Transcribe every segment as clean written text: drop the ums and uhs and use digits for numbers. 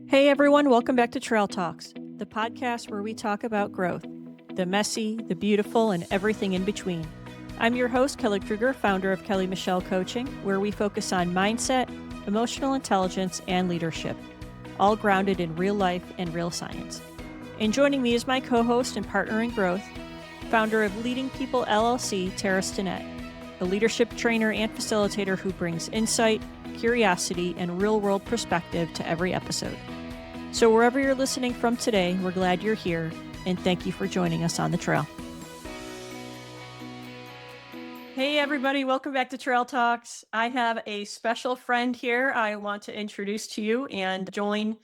Hey everyone, welcome back to Trail Talks, the podcast where we talk about growth, the messy, the beautiful, and everything in between. I'm your host, Kelly Kruger, founder of Kelly Michelle Coaching, where we focus on mindset, emotional intelligence, and leadership, all grounded in real life and real science. And joining me is my co-host and partner in growth, founder of Leading People LLC, Tara Stinnett, a leadership trainer and facilitator who brings insight, curiosity, and real-world perspective to every episode. So wherever you're listening from today, we're glad you're here, and thank you for joining us on the trail. Hey everybody, welcome back to Trail Talks. I have a special friend here I want to introduce to you and join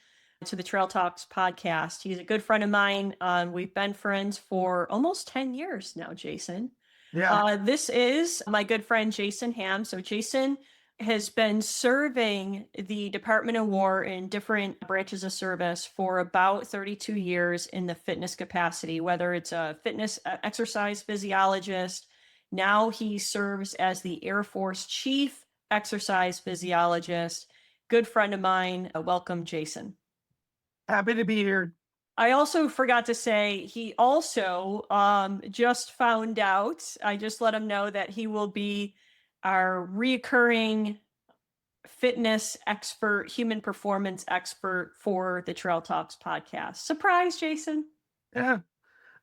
to the Trail Talks podcast. He's a good friend of mine. We've been friends for almost 10 years now, Jason. Yeah. This is my good friend, Jason Ham. So Jason has been serving the Department of War in different branches of service for about 32 years in the fitness capacity, whether it's a fitness exercise physiologist. Now he serves as the Air Force Chief Exercise Physiologist. Good friend of mine. Welcome, Jason. Happy to be here. I also forgot to say, he also just found out, I just let him know that he will be our reoccurring fitness expert, human performance expert for the Trail Talks podcast. Surprise, Jason. Yeah.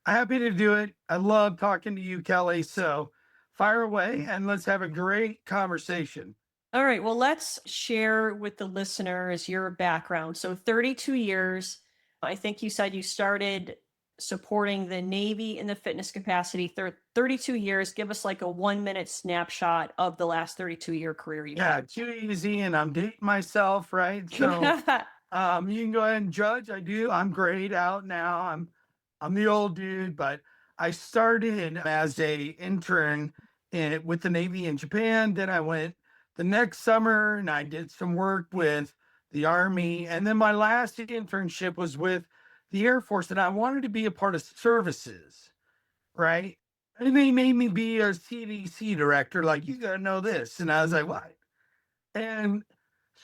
I'm happy to do it. I love talking to you, Kelly. So fire away and let's have a great conversation. All right, well, let's share with the listeners your background. So 32 years, I think you said you started supporting the Navy in the fitness capacity, 32 years. Give us like a 1-minute snapshot of the last 32-year career you've Yeah, had. too easy. And I'm dating myself, right? So you can go ahead and judge. I do. I'm grayed out now. I'm the old dude, but I started as a intern with the Navy in Japan. Then I went the next summer and I did some work with the Army. And then my last internship was with the Air Force. And I wanted to be a part of services, right? And they made me be a CDC director. Like, you got to know this. And I was like, what? And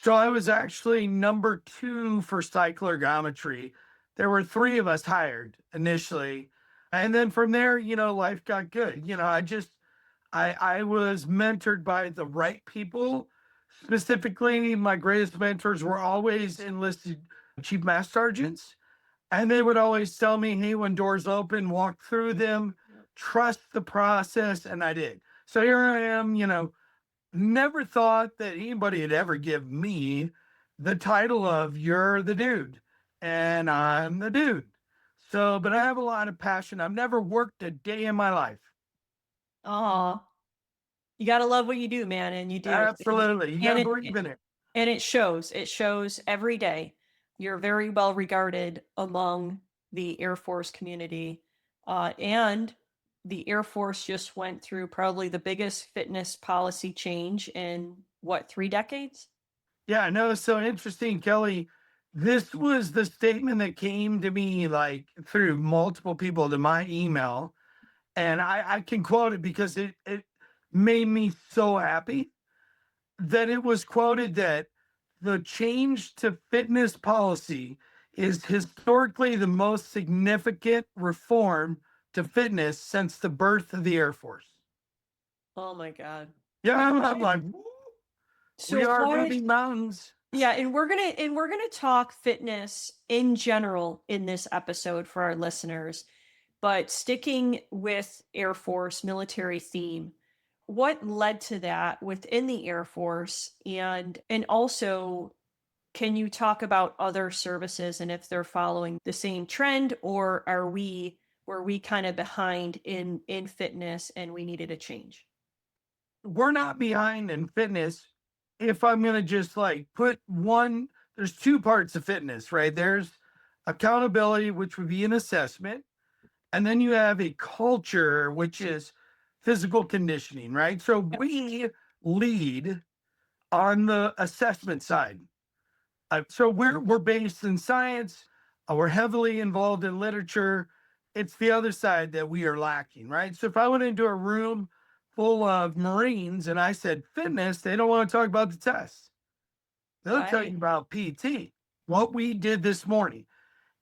so I was actually number 2 for cycloergometry. There were 3 of us hired initially. And then from there, life got good. I was mentored by the right people. Specifically, my greatest mentors were always enlisted chief master sergeants. And they would always tell me, hey, when doors open, walk through them, trust the process. And I did. So here I am, never thought that anybody would ever give me the title of you're the dude and I'm the dude. So, but I have a lot of passion. I've never worked a day in my life. Aw, you got to love what you do, man. And you do. Absolutely. You got And to it, believe in it. and it shows. It shows every day. You're very well regarded among the Air Force community. And the Air Force just went through probably the biggest fitness policy change in 3 decades? Yeah, I know. It's so interesting, Kelly. This was the statement that came to me like through multiple people to my email. And I can quote it because it made me so happy that it was quoted that the change to fitness policy is historically the most significant reform to fitness since the birth of the Air Force. Oh my God. Yeah, I'm like, woo, we So are why? moving mountains. Yeah, and we're gonna talk fitness in general in this episode for our listeners, but sticking with Air Force military theme, what led to that within the Air Force, and also can you talk about other services and if they're following the same trend, or were we kind of behind in fitness and we needed a change? We're not behind in fitness. If I'm going to just like put one, there's 2 parts of fitness, right? There's accountability, which would be an assessment. And then you have a culture, which is physical conditioning, right? So we lead on the assessment side. So we're based in science. We're heavily involved in literature. It's the other side that we are lacking, right? So if I went into a room full of Marines and I said fitness, they don't want to talk about the tests. They'll tell Right. you about PT. what we did this morning.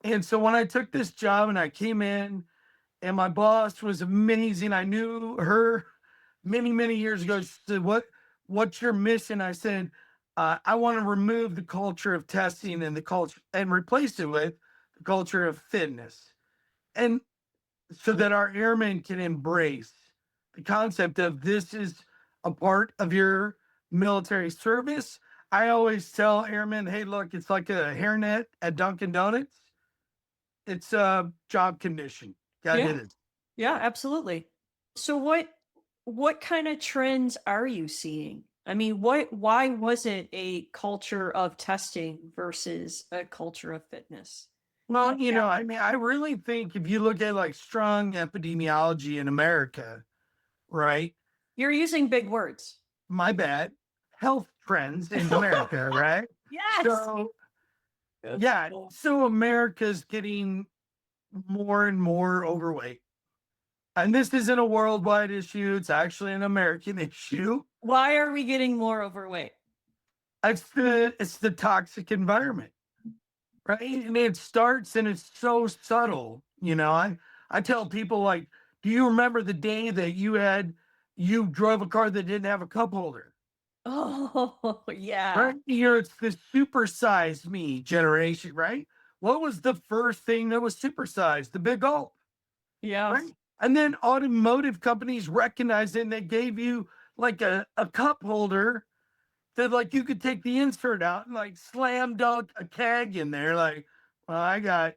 And so when I took this job and I came in, and my boss was amazing. I knew her many, many years ago. She said, what's your mission?" I said, "I want to remove the culture of testing and the culture and replace it with the culture of fitness. And so that our airmen can embrace the concept of this is a part of your military service." I always tell airmen, "Hey, look, it's like a hairnet at Dunkin' Donuts. It's a job condition. Gotta do Yeah. this." Yeah, absolutely. So what kind of trends are you seeing? I mean, why was it a culture of testing versus a culture of fitness? Well, I mean, I really think if you look at like strong epidemiology in America, right? You're using big words. My bad. Health trends in America, right? Yes. So, Good. yeah, so America's getting more and more overweight. And this isn't a worldwide issue, it's actually an American issue. Why are we getting more overweight? It's the toxic environment, right? And it starts and it's so subtle. I tell people like, do you remember the day that you drove a car that didn't have a cup holder? Oh, yeah. Right? It's the supersize me generation, right? What was the first thing that was supersized? The big gulp, Yeah. right? And then automotive companies recognized it and they gave you like a cup holder that like you could take the insert out and like slam dunk a keg in there. Like, well, I got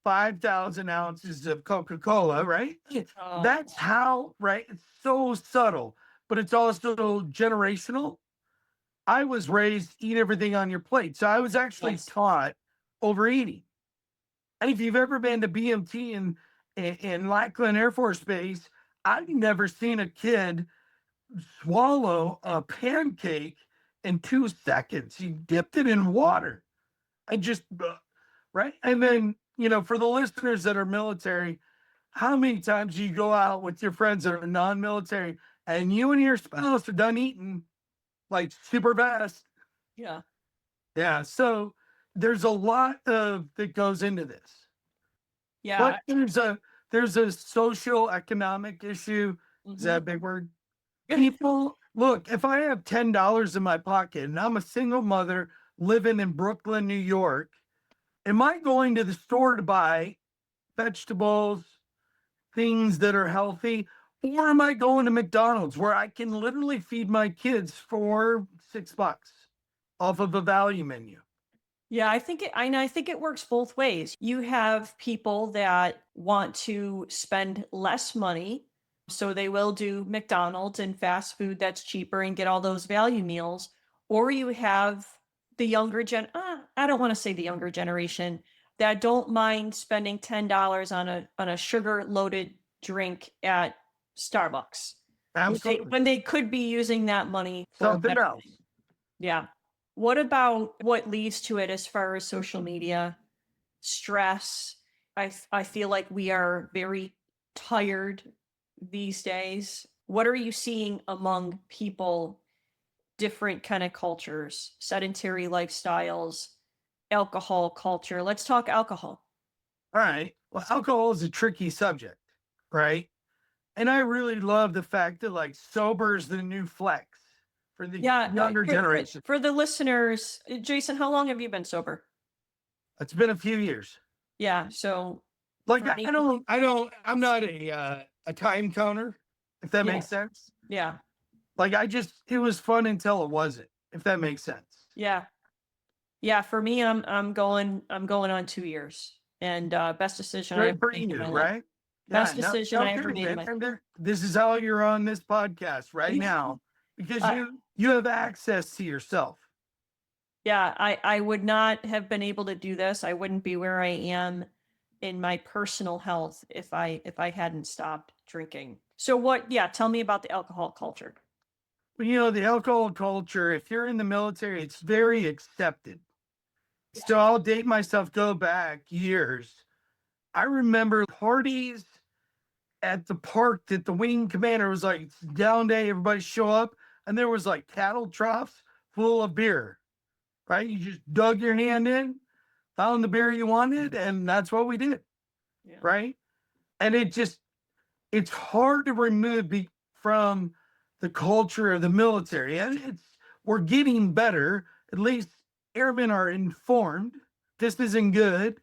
5,000 ounces of Coca-Cola, right? Oh, That's how, right? It's so subtle, but it's also generational. I was raised eat everything on your plate. So I was actually yes. taught overeating. And if you've ever been to BMT in Lackland Air Force Base, I've never seen a kid swallow a pancake in 2 seconds. He dipped it in water. I just, right. And then, for the listeners that are military, how many times do you go out with your friends that are non military and you and your spouse are done eating like super fast? Yeah. Yeah. So there's a lot of that goes into this. Yeah. But there's a social economic issue. Is that a Mhm. big word? People look, if I have $10 in my pocket and I'm a single mother living in Brooklyn, New York, am I going to the store to buy vegetables, things that are healthy? Or am I going to McDonald's where I can literally feed my kids for $6 off of a value menu? Yeah, I think it works both ways. You have people that want to spend less money, so they will do McDonald's and fast food that's cheaper and get all those value meals. Or you have the I don't want to say the younger generation that don't mind spending $10 on a sugar loaded drink at Starbucks Absolutely. when they could be using that money for Something better else. things. Yeah. What about what leads to it as far as social media, stress? I feel like we are very tired these days. What are you seeing among people, different kind of cultures, sedentary lifestyles, alcohol culture? Let's talk alcohol. All right. Well, alcohol is a tricky subject, right? And I really love the fact that like sober is the new flex for the Yeah, younger generation. for the listeners, Jason, how long have you been sober? It's been a few years. Yeah, so Like for any, I'm not a time counter, if that yeah, makes sense. yeah, Like it was fun until it wasn't, if that makes sense. yeah. Yeah, for me, I'm going on 2 years, and, best decision I ever Good for made in you, my life. right? Yeah, Best no, decision I no ever kidding, made in man. my And this is how you're on this podcast right now because uh, you have access to yourself. yeah, I would not have been able to do this. I wouldn't be where I am in my personal health if I hadn't stopped drinking. So tell me about the alcohol culture. But the alcohol culture, if you're in the military, it's very accepted. So I'll date myself, go back years. I remember parties at the park that the wing commander was like, "It's down day, everybody show up." And there was like cattle troughs full of beer, right? You just dug your hand in. found the beer you wanted, and that's what we did, Yeah. right? And it's hard to remove from the culture of the military. And we're getting better. At least airmen are informed. This isn't good.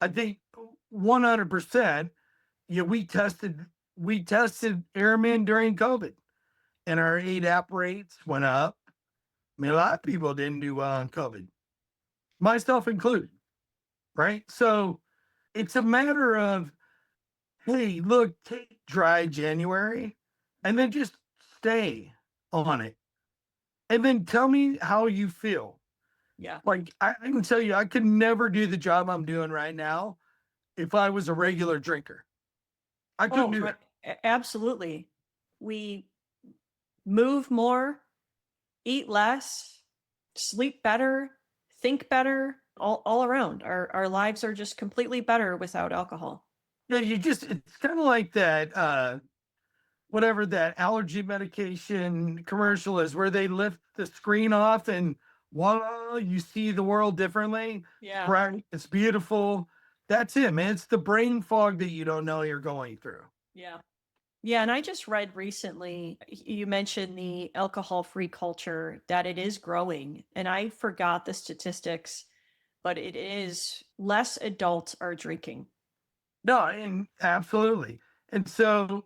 I think 100%. Yeah, we tested airmen during COVID, and our ADAP rates went up. I mean, a lot of people didn't do well on COVID, myself included, right? So it's a matter of, hey, look, take dry January and then just stay on it. And then tell me how you feel. Yeah. Like, I can tell you, I could never do the job I'm doing right now if I was a regular drinker. I couldn't Oh, do right. it. Absolutely. We move more, eat less, sleep better, think better, all around. Our lives are just completely better without alcohol. Yeah, it's kind of like that, whatever that allergy medication commercial is, where they lift the screen off and voila, you see the world differently. It's Yeah. bright, it's beautiful. That's it, man. It's the brain fog that you don't know you're going through. Yeah. Yeah, and I just read recently, you mentioned the alcohol-free culture, that it is growing, and I forgot the statistics, but it is less adults are drinking. No, and absolutely. And so,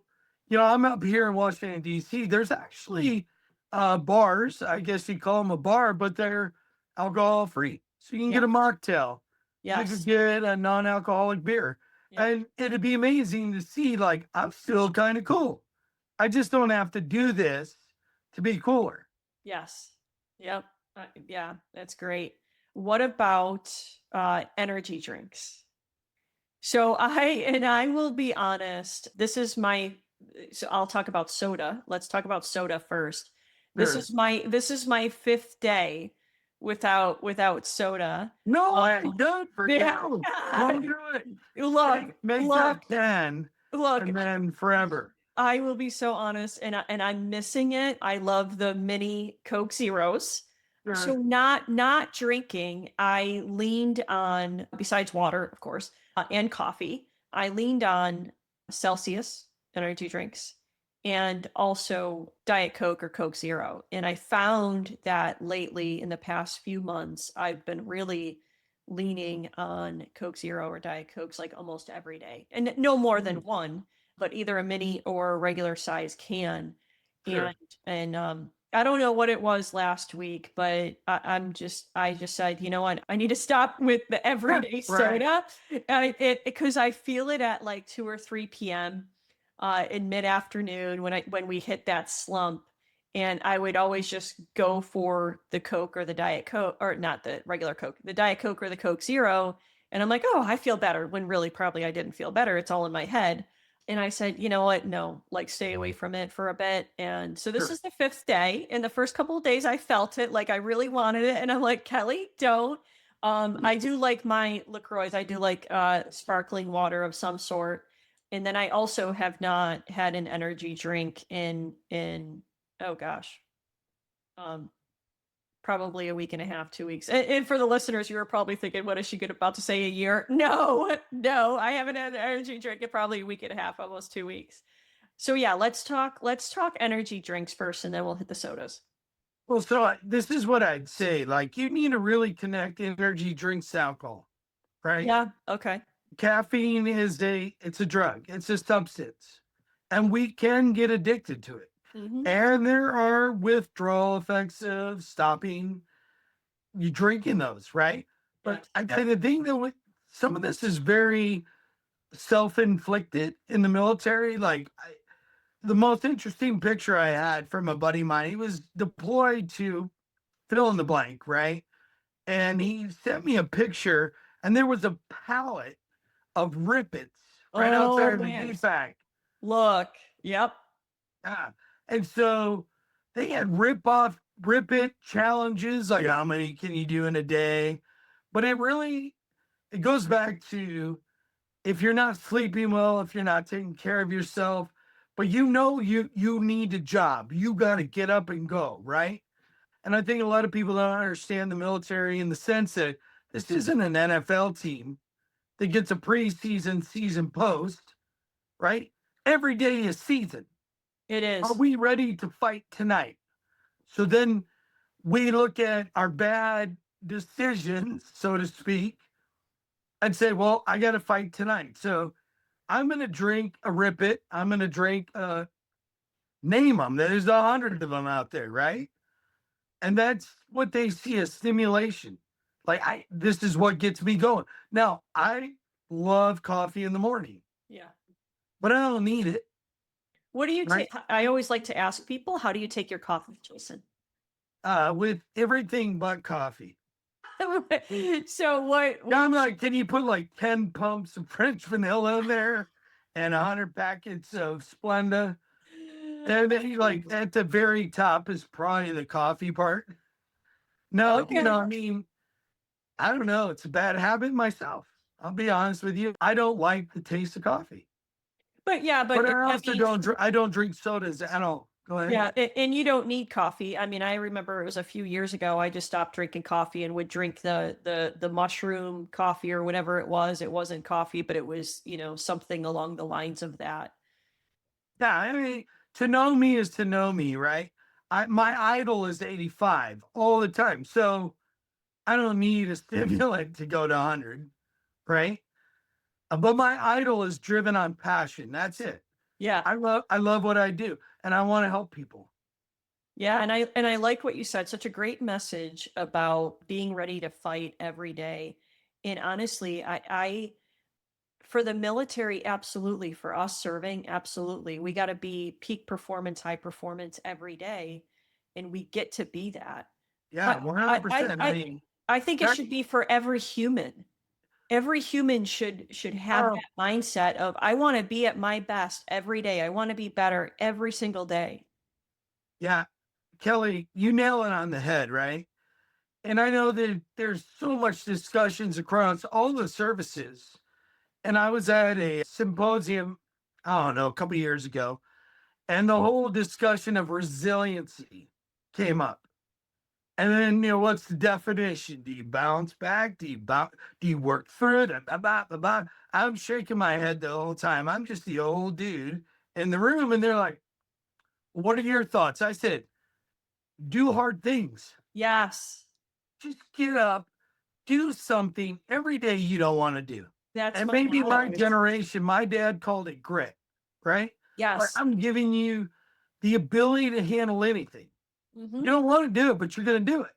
I'm up here in Washington, D.C. There's actually bars, I guess you call them a bar, but they're alcohol free. So you can Yeah. get a mocktail, you could Yes. get a non alcoholic beer. Yep. And it'd be amazing to see, like, I'm still kind of cool. I just don't have to do this to be cooler. Yes. Yep. Yeah, that's great. What about energy drinks? So I will be honest, so I'll talk about soda. Let's talk about soda first. Sure. This is my fifth day without soda. No, I Um, ain't done for yeah. you. Don't do it. Look, Make look, that 10 look. and then forever. I will be so honest, and I'm missing it. I love the mini Coke Zeros. So Sure. not drinking, I leaned on, besides water, of course, and coffee, I leaned on Celsius energy drinks and also Diet Coke or Coke Zero. And I found that lately in the past few months, I've been really leaning on Coke Zero or Diet Cokes like almost every day. And no more than one, but either a mini or a regular size can. Sure. And I don't know what it was last week, but I just said, you know what, I need to stop with the everyday Right. soda. Because I feel it at like 2 or 3 p.m. In mid afternoon when we hit that slump, and I would always just go for the Coke or the Diet Coke, or not the regular Coke, the Diet Coke or the Coke Zero, and I'm like, oh, I feel better, when really probably I didn't feel better. It's all in my head. And I said, you know what? No, like stay away from it for a bit. And so this Sure. is the fifth day. In the first couple of days, I felt it, like I really wanted it. And I'm like, Kelly, don't. I do like my LaCroix. I do like sparkling water of some sort. And then I also have not had an energy drink in oh gosh. Um Probably a week and a half, 2 weeks. And for the listeners, you were probably thinking, what is she about to say, a year? No, no, I haven't had an energy drink in probably a week and a half, almost 2 weeks. So yeah, let's talk energy drinks first, and then we'll hit the sodas. Well, so this is what I'd say. Like, you need to really connect energy drinks to alcohol, right? Yeah, okay. Caffeine it's a drug. It's a substance, and we can get addicted to it. Mm-hmm. And there are withdrawal effects of stopping you drinking those, right? Yeah. But I think the thing that some of this is very self-inflicted in the military. Like, the most interesting picture I had from a buddy of mine, he was deployed to fill in the blank, right? And he sent me a picture, and there was a pallet of Rippets right Oh outside of the man. DFAC. Look. Yep. Yeah. And so they had rip it challenges, like how many can you do in a day? But it goes back to, if you're not sleeping well, if you're not taking care of yourself, but you need a job, you got to get up and go, right? And I think a lot of people don't understand the military in the sense that This isn't an NFL team that gets a preseason season post, right? Every day is season. It Are is. we ready to fight tonight? So then we look at our bad decisions, so to speak, and say, well, I got to fight tonight. So I'm going to drink a Rip It. I'm going to drink name them. There's 100 of them out there, right? And that's what they see as stimulation. This is what gets me going. Now, I love coffee in the morning, Yeah. but I don't need it, What do you right? take? I always like to ask people, how do you take your coffee, Jason? With everything but coffee. So what? I'm like, can you put like 10 pumps of French vanilla in there and 100 packets of Splenda? And then like at the very top is probably the coffee part. No, Okay. I mean, I don't know. It's a bad habit myself. I'll be honest with you. I don't like the taste of coffee, But yeah, but but I I also mean, I don't drink sodas at all. Go ahead. yeah, and you don't need coffee. I mean, I remember it was a few years ago. I just stopped drinking coffee and would drink the mushroom coffee or whatever it was. It wasn't coffee, but it was, something along the lines of that. Yeah, I mean, to know me is to know me, right? My idol is 85 all the time. So I don't need a stimulant to go to 100, right? But my idol is driven on passion. That's it. Yeah. I love what I do and I want to help people. Yeah, and I like what you said. Such a great message about being ready to fight every day. And honestly, I for the military, absolutely. For us serving, absolutely. We got to be peak performance, high performance every day, and we get to be that. Yeah, I I I 100%. I I, mean, I think it that, should be for every human. Every human should have oh, that mindset of I want to be at my best every day. I want to be better every single day. yeah, Kelly, you nail it on the head, right? And I know that there's so much discussions across all the services. And I was at a symposium, I don't know, a couple years ago, and the whole discussion of resiliency came up. And then, what's the definition? Do you bounce back? Do you work through it? I'm shaking my head the whole time. I'm just the old dude in the room, and they're like, "What are your thoughts?" I said, "Do hard things. Yes. Just get up, do something every day you don't want to do." That's And my maybe my motto. generation, my dad called it grit, right? But Yes. I'm giving you the ability to handle anything. Hmm. You don't want to do it, but you're going to do it.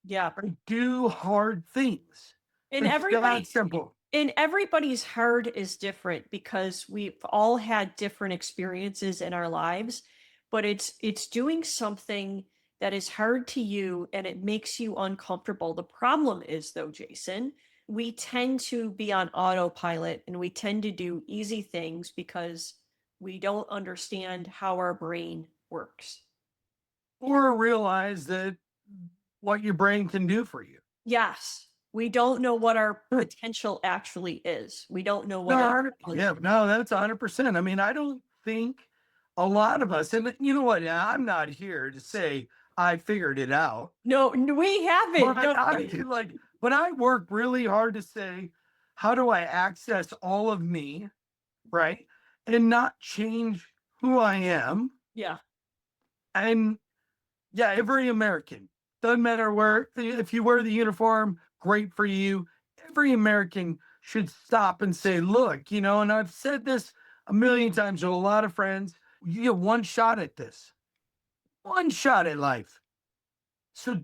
Yeah. Right? Do hard things. And It's that everybody simple. and everybody's hard is different because we've all had different experiences in our lives, but it's doing something that is hard to you and it makes you uncomfortable. The problem is though, Jason, we tend to be on autopilot and we tend to do easy things because we don't understand how our brain works. Or realize that what your brain can do for you. Yes, we don't know what our potential actually is. We don't know what No, yeah, no, that's 100%. I mean, I don't think a lot of us, and you know what? I'm not here to say I figured it out. No, we haven't. But No. but I work really hard to say, how do I access all of me, right? And not change who I am. Yeah. And yeah, every American, doesn't matter where, if you wear the uniform, great for you. Every American should stop and say, look, and I've said this a million times to a lot of friends, you get one shot at this, one shot at life. So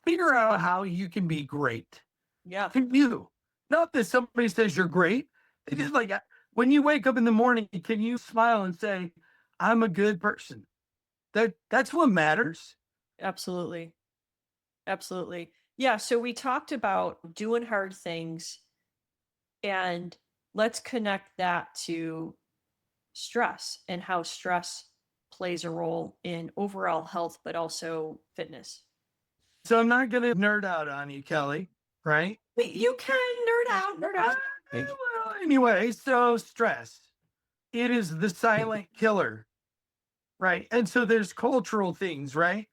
figure out how you can be great. Yeah. To you. Not that somebody says you're great. It's just like when you wake up in the morning, can you smile and say, I'm a good person? That's what matters. Absolutely. Absolutely. Yeah, so we talked about doing hard things and let's connect that to stress and how stress plays a role in overall health but also fitness. So I'm not gonna nerd out on you, Kelly, right? You can nerd out. Well, anyway, so stress. It is the silent killer, right? And so there's cultural things, right?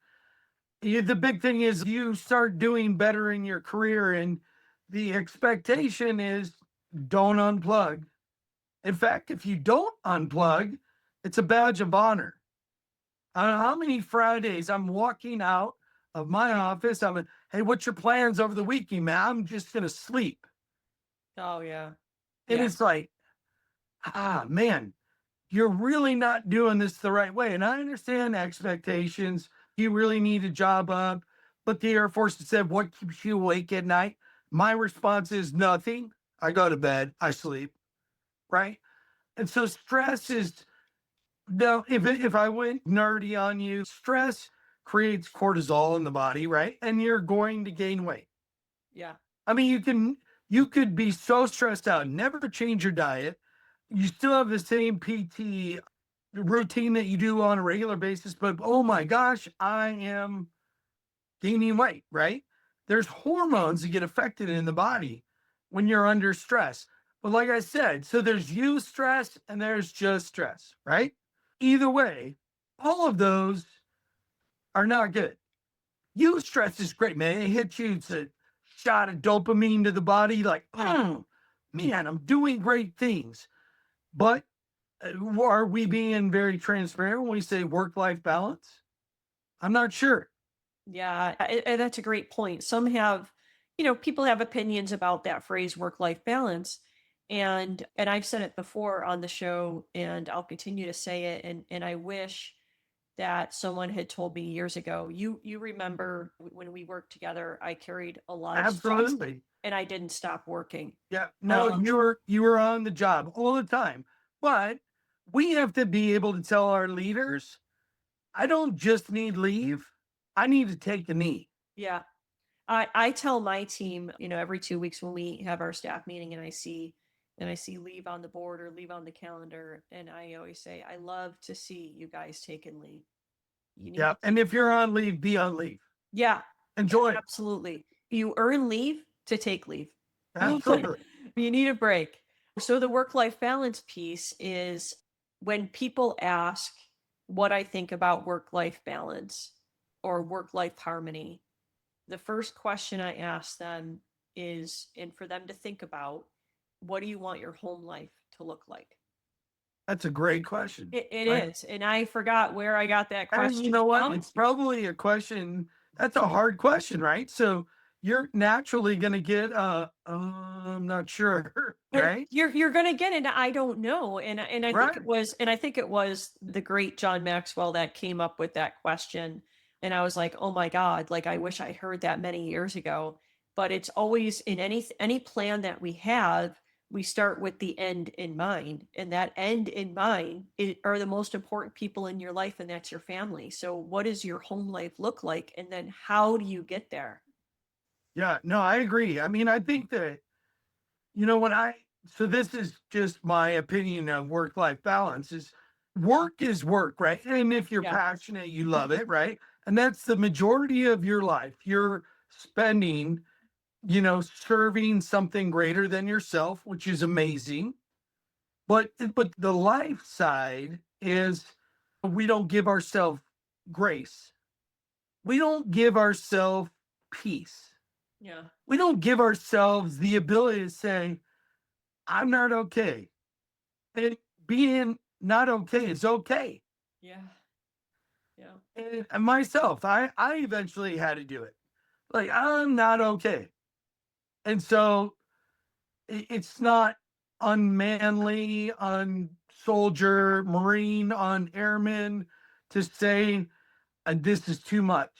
The big thing is you start doing better in your career and the expectation is don't unplug. In fact, if you don't unplug, it's a badge of honor. I don't know how many Fridays I'm walking out of my office. Hey, what's your plans over the weekend, man? I'm just going to sleep. Oh, yeah. And Yeah. it's like, man, you're really not doing this the right way. And I understand expectations. You really need a job up. But the Air Force said, what keeps you awake at night? My response is nothing. I go to bed, I sleep, right? And so stress is, now, if I went nerdy on you, stress creates cortisol in the body, right? And you're going to gain weight. Yeah. I mean, you could be so stressed out, never change your diet. You still have the same PT routine that you do on a regular basis, but oh my gosh, I am gaining weight, right? There's hormones that get affected in the body when you're under stress. But like I said, so there's stress and there's just stress, right? Either way, all of those are not good. Stress is great, man. It hits you, it's a shot of dopamine to the body, like, oh, man, I'm doing great things. But are we being very transparent when we say work life balance? I'm not sure. Yeah, that's a great point. Some have, people have opinions about that phrase work life balance. And I've said it before on the show and I'll continue to say it and I wish that someone had told me years ago. You remember when we worked together, I carried a lot of stress Absolutely. and I didn't stop working. Yeah. No, you were on the job all the time. But we have to be able to tell our leaders, I don't just need leave. I need to take a knee. Yeah. I tell my team, every 2 weeks when we have our staff meeting and I see leave on the board or leave on the calendar, and I always say, I love to see you guys taking leave. You need Yeah. to And if you're on leave, be on leave. Yeah, Enjoy it. absolutely. You earn leave to take leave. Absolutely. You need a break. So the work-life balance piece is when people ask what I think about work-life balance or work-life harmony, the first question I ask them is, and for them to think about, what do you want your home life to look like? That's a great question. It Right. is. And I forgot where I got that And you question know what? from. It's probably a question that's a hard question, right? So you're naturally going to get, I'm not sure, right? You're gonna get into I don't know. And I think Right. it was the great John Maxwell that came up with that question. And I was like, oh my God, like I wish I heard that many years ago. But it's always in any plan that we have, we start with the end in mind. And that end in mind are the most important people in your life, and that's your family. So what does your home life look like? And then how do you get there? Yeah. No, I agree. I mean, I think that, when so this is just my opinion of work life balance is work, right? And if you're Yeah. passionate, you love it, right? And that's the majority of your life. You're spending, serving something greater than yourself, which is amazing. But the life side is we don't give ourselves grace. We don't give ourselves peace. Yeah. We don't give ourselves the ability to say, I'm not okay. And being not okay is okay. Yeah. Yeah. And myself, I eventually had to do it. Like, I'm not okay. And so it's not unmanly, on soldier, Marine, on airman to say, this is too much.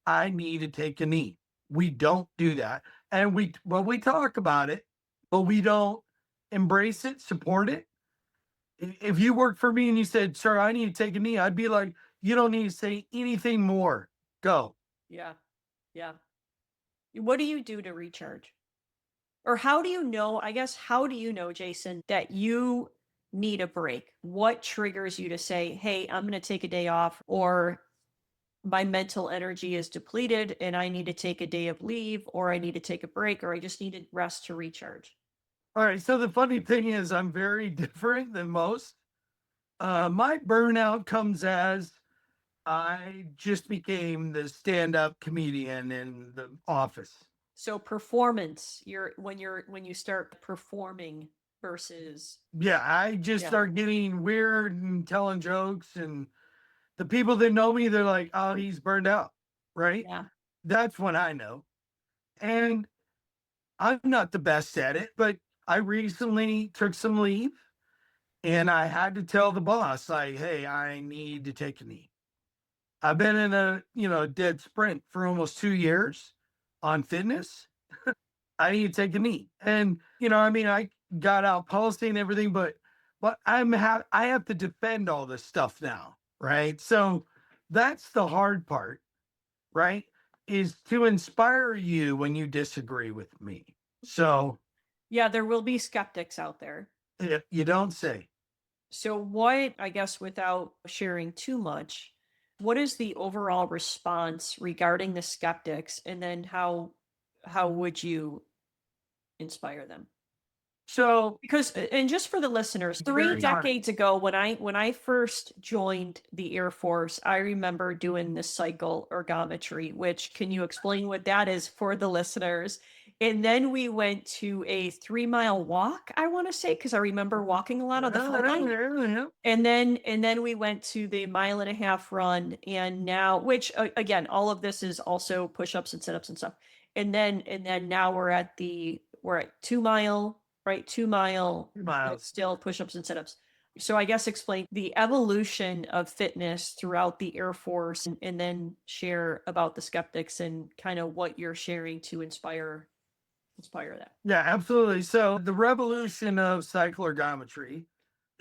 I need to take a knee. We don't do that. And we talk about it, but we don't embrace it, support it. If you worked for me and you said, sir, I need to take a knee, I'd be like, you don't need to say anything more. Go. Yeah. Yeah. What do you do to recharge? Or how do you know, I guess, how do you know, Jason, that you need a break? What triggers you to say, hey, I'm going to take a day off, or my mental energy is depleted and I need to take a day of leave, or I need to take a break, or I just need to rest to recharge? All right. So the funny thing is, I'm very different than most. My burnout comes as I just became the stand up comedian in the office. So performance, when you start performing versus Yeah, I just yeah. start getting weird and telling jokes, and the people that know me, they're like, "Oh, he's burned out," right? Yeah. That's when I know. And I'm not the best at it, but I recently took some leave and I had to tell the boss, like, hey, I need to take a knee. I've been in a, dead sprint for almost 2 years on fitness. I need to take a knee. And, I got out policy and everything, but I have to defend all this stuff now. Right. So that's the hard part, right? Is to inspire you when you disagree with me. So Yeah, there will be skeptics out there. you don't say. So what, I guess without sharing too much, what is the overall response regarding the skeptics, and then how would you inspire them? So Because and just for the listeners, three very hard. decades ago when I first joined the Air Force, I remember doing this cycle ergometry, which can you explain what that is for the listeners? And then we went to a 3 mile walk, I want to say, because I remember walking a lot on the front line. And then we went to the 1.5 mile run, and now, which again, all of this is also push-ups and sit-ups and stuff. And then now we're at 2 mile, right? 2 mile, but it's 2 miles. still push-ups and sit-ups. So I guess explain the evolution of fitness throughout the Air Force, and then share about the skeptics and kind of what you're sharing to inspire that. Yeah, absolutely. So the revolution of cycle ergometry.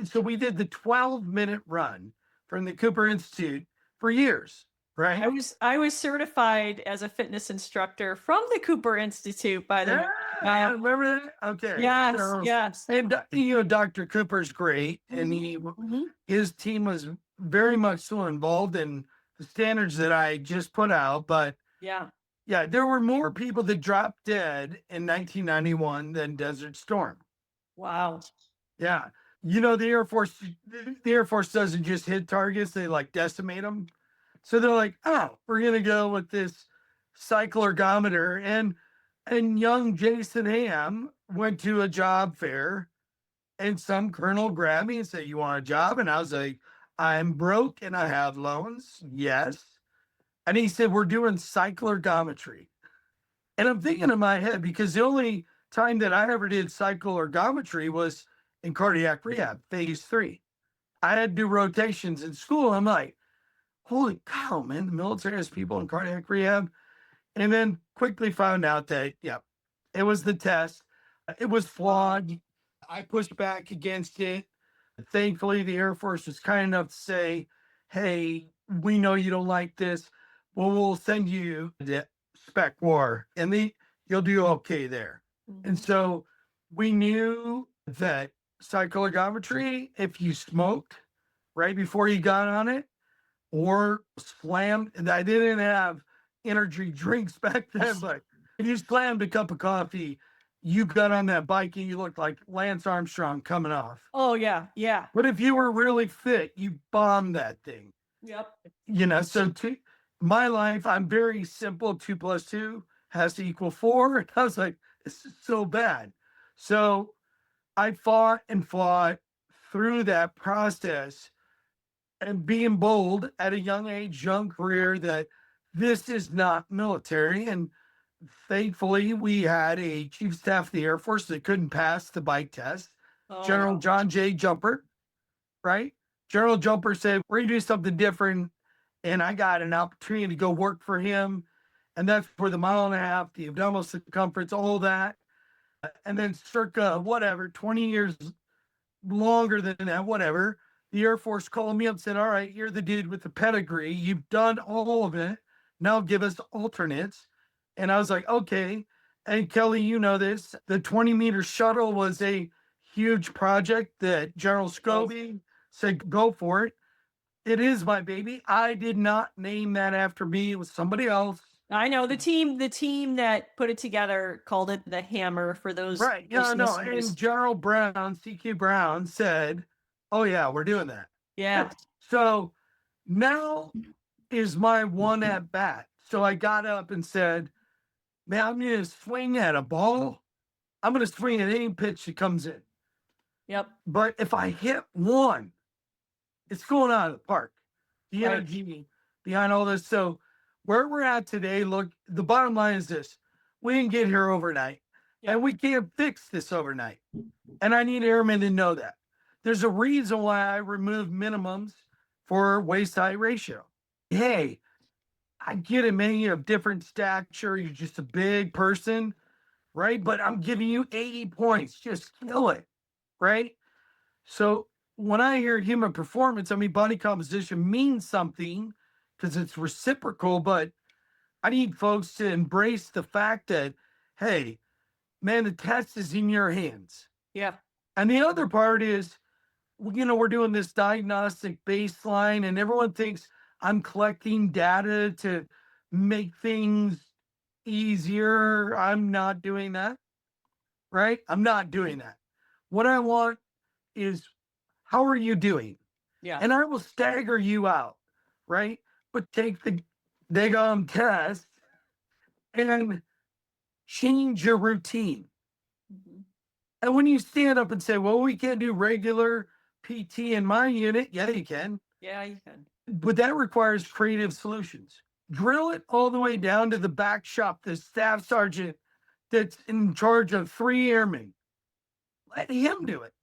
So we did the 12-minute run from the Cooper Institute for years, right? I was certified as a fitness instructor from the Cooper Institute, by the way. Yeah, remember that? Okay. Yes, So, yes. and Dr. Cooper's great, and Mhm. his team was very much so involved in the standards that I just put out. But Yeah. yeah, there were more people that dropped dead in 1991 than Desert Storm. Wow. Yeah. The Air Force doesn't just hit targets, they like decimate them. So they're like, oh, we're gonna go with this cycle ergometer. And young Jason Ham went to a job fair, and some colonel grabbed me and said, you want a job? And I was like, I'm broke and I have loans. Yes. And he said, we're doing cycle ergometry. And I'm thinking in my head, because the only time that I ever did cycle ergometry was in cardiac rehab, phase 3. I had to do rotations in school. I'm like, holy cow, man, the military has people in cardiac rehab. And then quickly found out that, yeah, it was the test. It was flawed. I pushed back against it. Thankfully, the Air Force was kind enough to say, hey, we know you don't like this. Well, we'll send you the spec war, and you'll do okay there. And Mhm. so we knew that psychoergometry, if you smoked right before you got on it, or slammed, and I didn't have energy drinks back then, but if you slammed a cup of coffee, you got on that bike and you looked like Lance Armstrong coming off. Oh yeah, yeah. But if you were really fit, you bombed that thing. Yep. So to my life, I'm very simple. 2 plus 2 has to equal 4. And I was like, this is so bad. So I fought and fought through that process, and being bold at a young age, young career, that this is not military. And thankfully, we had a chief of staff of the Air Force that couldn't pass the bike test, Oh General no. John J. Jumper, right? General Jumper said, we're going to do something different. And I got an opportunity to go work for him. And that's for the 1.5 miles, the abdominal circumference, all that. And then circa whatever, 20 years longer than that, whatever. The Air Force called me up and said, all right, you're the dude with the pedigree. You've done all of it. Now give us alternates. And I was like, okay. And Kelly, you know this. The 20-meter shuttle was a huge project that General Yes. Scobie said, go for it. It is my baby. I did not name that after me. It was somebody else. I know the team that put it together called it the Hammer for those Right. Yeah, those no. And listeners. General Brown, CQ Brown said, oh, yeah, we're doing that. Yeah. So now is my one at bat. So I got up and said, Man, I'm going to swing at a ball. I'm going to swing at any pitch that comes in. Yep. But if I hit one, it's going out of the park. The Right. energy behind all this. So where we're at today, look, the bottom line is this. We didn't get here overnight. Yeah. And we can't fix this overnight. And I need airmen to know that. There's a reason why I removed minimums for waist height ratio. Hey, I get it, man. You have different stature. You're just a big person, right? But I'm giving you 80 points. Just kill it, right? So when I hear human performance, I mean, body composition means something because it's reciprocal, but I need folks to embrace the fact that, hey, man, the test is in your hands. Yeah. And the other part is, we're doing this diagnostic baseline, and everyone thinks I'm collecting data to make things easier. I'm not doing that, right? I'm not doing that. What I want is, how are you doing? Yeah. And I will stagger you out, right? But take the daggum test and change your routine. Mhm. And when you stand up and say, well, we can't do regular PT in my unit, yeah, you can. Yeah, you can. But that requires creative solutions. Drill it all the way down to the back shop, the staff sergeant that's in charge of 3 airmen. Let him do it.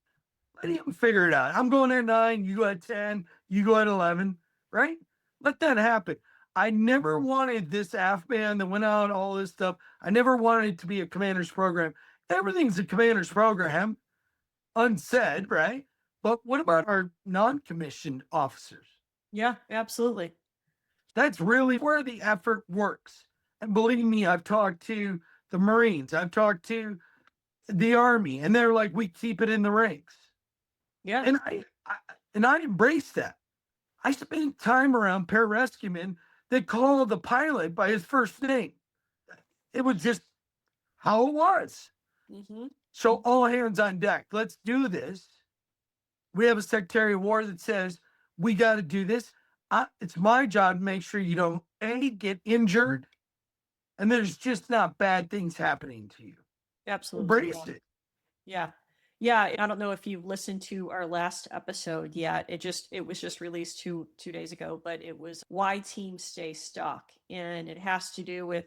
Let him figure it out. I'm going at 9, you go at 10, you go at 11, right? Let that happen. I never wanted this AFBAN that went out, all this stuff. I never wanted it to be a commander's program. Everything's a commander's program, unsaid, right? But what about our non-commissioned officers? Yeah, absolutely. That's really where the effort works. And believe me, I've talked to the Marines, I've talked to the Army, and they're like, we keep it in the ranks. Yeah. And I embrace that. I spent time around pararescuemen that called the pilot by his first name. It was just how it was. Mm-hmm. So all hands on deck. Let's do this. We have a Secretary of War that says we got to do this. It's my job to make sure you don't get injured, and there's just not bad things happening to you. Absolutely. Embrace it. Yeah. Yeah. I don't know if you've listened to our last episode yet. It was just released two days ago, but it was why teams stay stuck. And it has to do with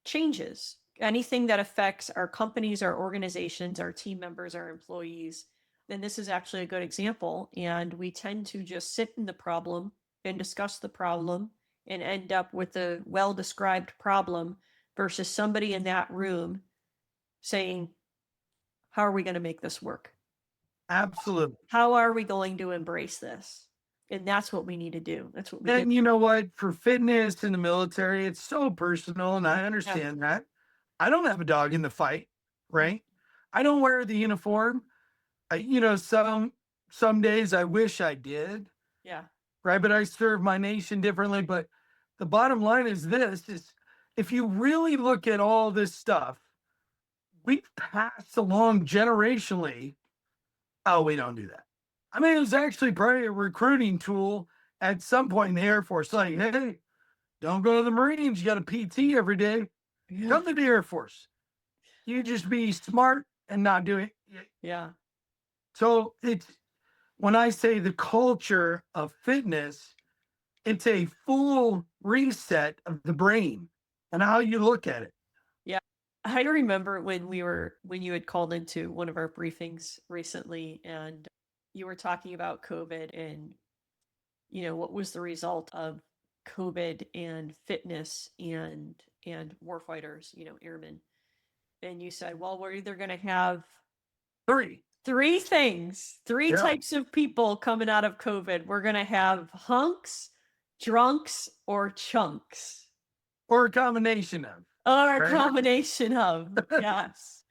changes. Anything that affects our companies, our organizations, our team members, our employees, then this is actually a good example. And we tend to just sit in the problem and discuss the problem and end up with a well described problem versus somebody in that room saying, how are we going to make this work? Absolutely. How are we going to embrace this? And that's what we need to do. That's what we And you know what? For fitness in the military, it's so personal, and I understand that. I don't have a dog in the fight, right? I don't wear the uniform. Some days I wish I did, Yeah. right? But I serve my nation differently. But the bottom line is this: is if you really look at all this stuff, we've passed along generationally. Oh, we don't do that. I mean, it was actually probably a recruiting tool at some point in the Air Force, like, hey, don't go to the Marines. You got a PT every day. Yeah. Come to the Air Force. You just be smart and not do it. Yeah. So it's, when I say the culture of fitness, it's a full reset of the brain and how you look at it. Yeah. I remember when you had called into one of our briefings recently and you were talking about COVID and, what was the result of COVID and fitness and warfighters, airmen. And you said, well, we're either going to have three things, three types of people coming out of COVID. We're going to have hunks, drunks, or chunks. Or a combination of. Or a combination of. Yes.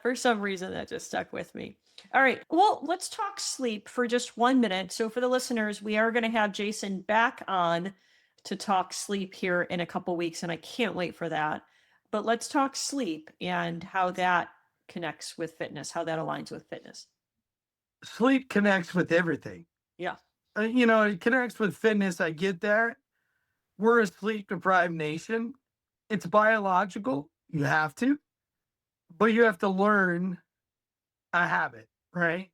For some reason, that just stuck with me. All right. Well, let's talk sleep for just 1 minute. So for the listeners, we are going to have Jason back on to talk sleep here in a couple weeks, and I can't wait for that. But let's talk sleep and how that connects with fitness, how that aligns with fitness. Sleep connects with everything. Yeah. It connects with fitness. I get that. We're a sleep deprived nation. It's biological. You have to, but you have to learn a habit, right?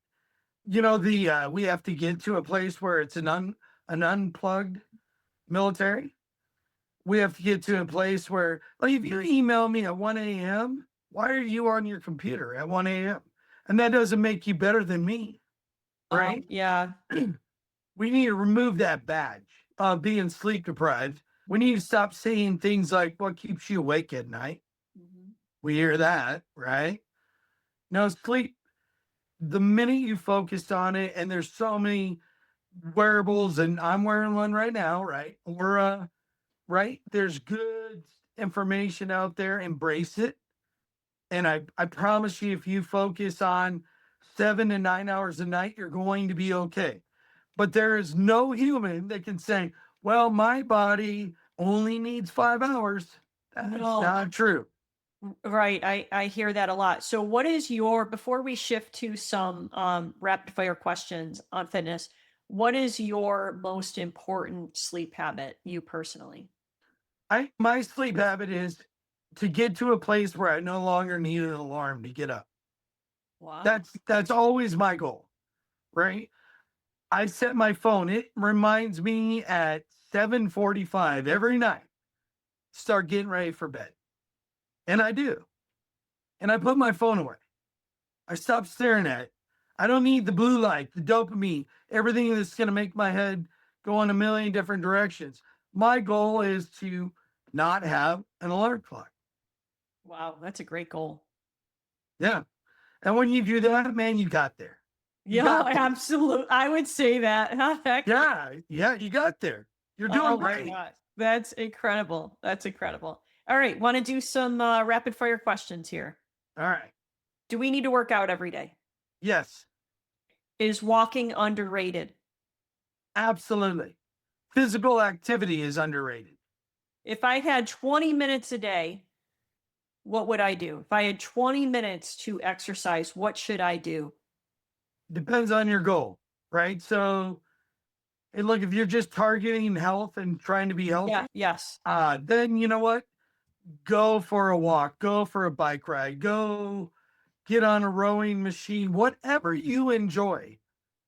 We have to get to a place where it's an unplugged military. We have to get to a place where, like, if you email me at 1 a.m., why are you on your computer at 1 a.m.? And that doesn't make you better than me, right? Yeah. We need to remove that badge of being sleep deprived. We need to stop saying things like, what keeps you awake at night? Mhm. We hear that, right? No, sleep, the minute you focused on it, and there's so many wearables, and I'm wearing one right now, right? Right? There's good information out there. Embrace it. And I promise you, if you focus on 7 to 9 hours a night, you're going to be okay. But there is no human that can say, well, my body only needs 5 hours. That's No. not true. Right. I hear that a lot. So what is before we shift to some rapid fire questions on fitness, what is your most important sleep habit, you personally? My sleep habit is to get to a place where I no longer need an alarm to get up. Wow. That's always my goal, right? I set my phone. It reminds me at 7:45 every night, start getting ready for bed. And I do. And I put my phone away. I stop staring at it. I don't need the blue light, the dopamine, everything that's going to make my head go in a million different directions. My goal is to not have an alarm clock. Wow, that's a great goal. Yeah. And when you do that, man, you got there. You Yeah, got there. absolutely. I would say that. Heck, Yeah, you got there. You're doing oh my great. God. That's incredible. That's incredible. All right, want to do some rapid fire questions here. All right. Do we need to work out every day? Yes, Is walking underrated? absolutely. Physical activity is underrated. If I had 20 minutes a day, what would I do? If I had 20 minutes to exercise, what should I do? Depends on your goal, right? So, hey, look, if you're just targeting health and trying to be healthy, Yes. then you know what? Go for a walk, go for a bike ride, go get on a rowing machine, whatever you enjoy,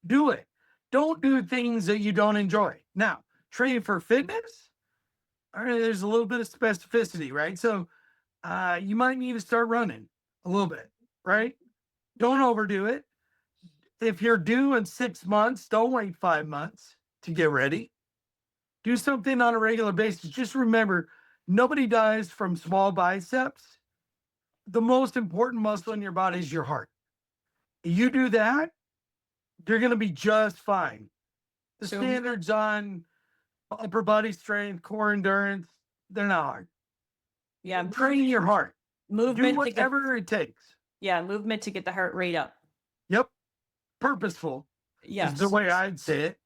do it. Don't do things that you don't enjoy. Now, training for fitness, all right, there's a little bit of specificity, right? So, you might need to start running a little bit, right? Don't overdo it. If you're due in 6 months, don't wait 5 months to get ready. Do something on a regular basis. Just remember, nobody dies from small biceps. The most important muscle in your body is your heart. You do that, you're going to be just fine. The So standards on upper body strength, core endurance, they're not hard. yeah, Train your heart. Do movement to get whatever it takes. movement to get the heart rate up. Yep. Purposeful is the Yes. way I'd say it.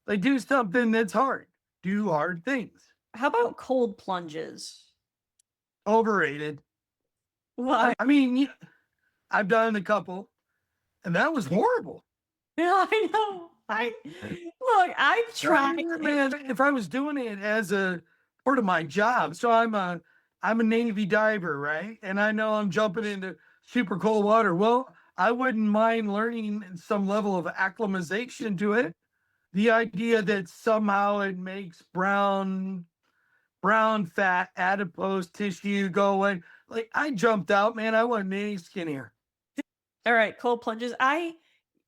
Like, do something that's hard. Do hard things. How about cold plunges? Overrated. Why? I mean, I've done a couple, and that was horrible. Yeah, I know. I've tried. Man, if I was doing it as a part of my job, so I'm a Navy diver, right? And I know I'm jumping into super cold water. Well, I wouldn't mind learning some level of acclimatization to it. The idea that somehow it makes brown fat adipose tissue go away. Like, I jumped out, man. I wasn't any skinnier. All right, cold plunges.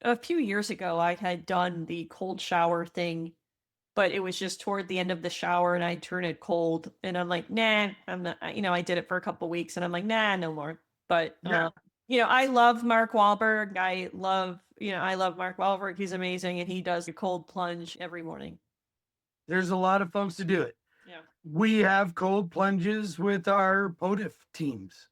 A few years ago I had done the cold shower thing, but it was just toward the end of the shower and I turned it cold and I'm like, nah, I'm not, I did it for a couple weeks and I'm like, nah, no more. But Yeah, I love Mark Wahlberg. I love Mark Wahlberg. He's amazing and he does a cold plunge every morning. there's a lot of folks to do it. Yeah. We have cold plunges with our POTIF teams,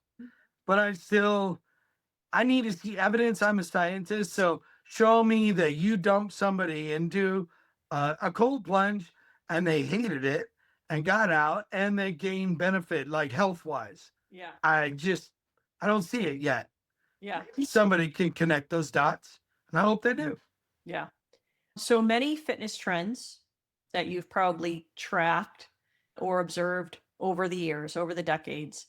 but I need to see evidence. I'm a scientist, so show me that you dumped somebody into a cold plunge and they hated it and got out and they gained benefit, like health wise. Yeah. I don't see it yet. Yeah. Somebody can connect those dots, and I hope they do. Yeah. So many fitness trends that you've probably tracked or observed over the years, over the decades.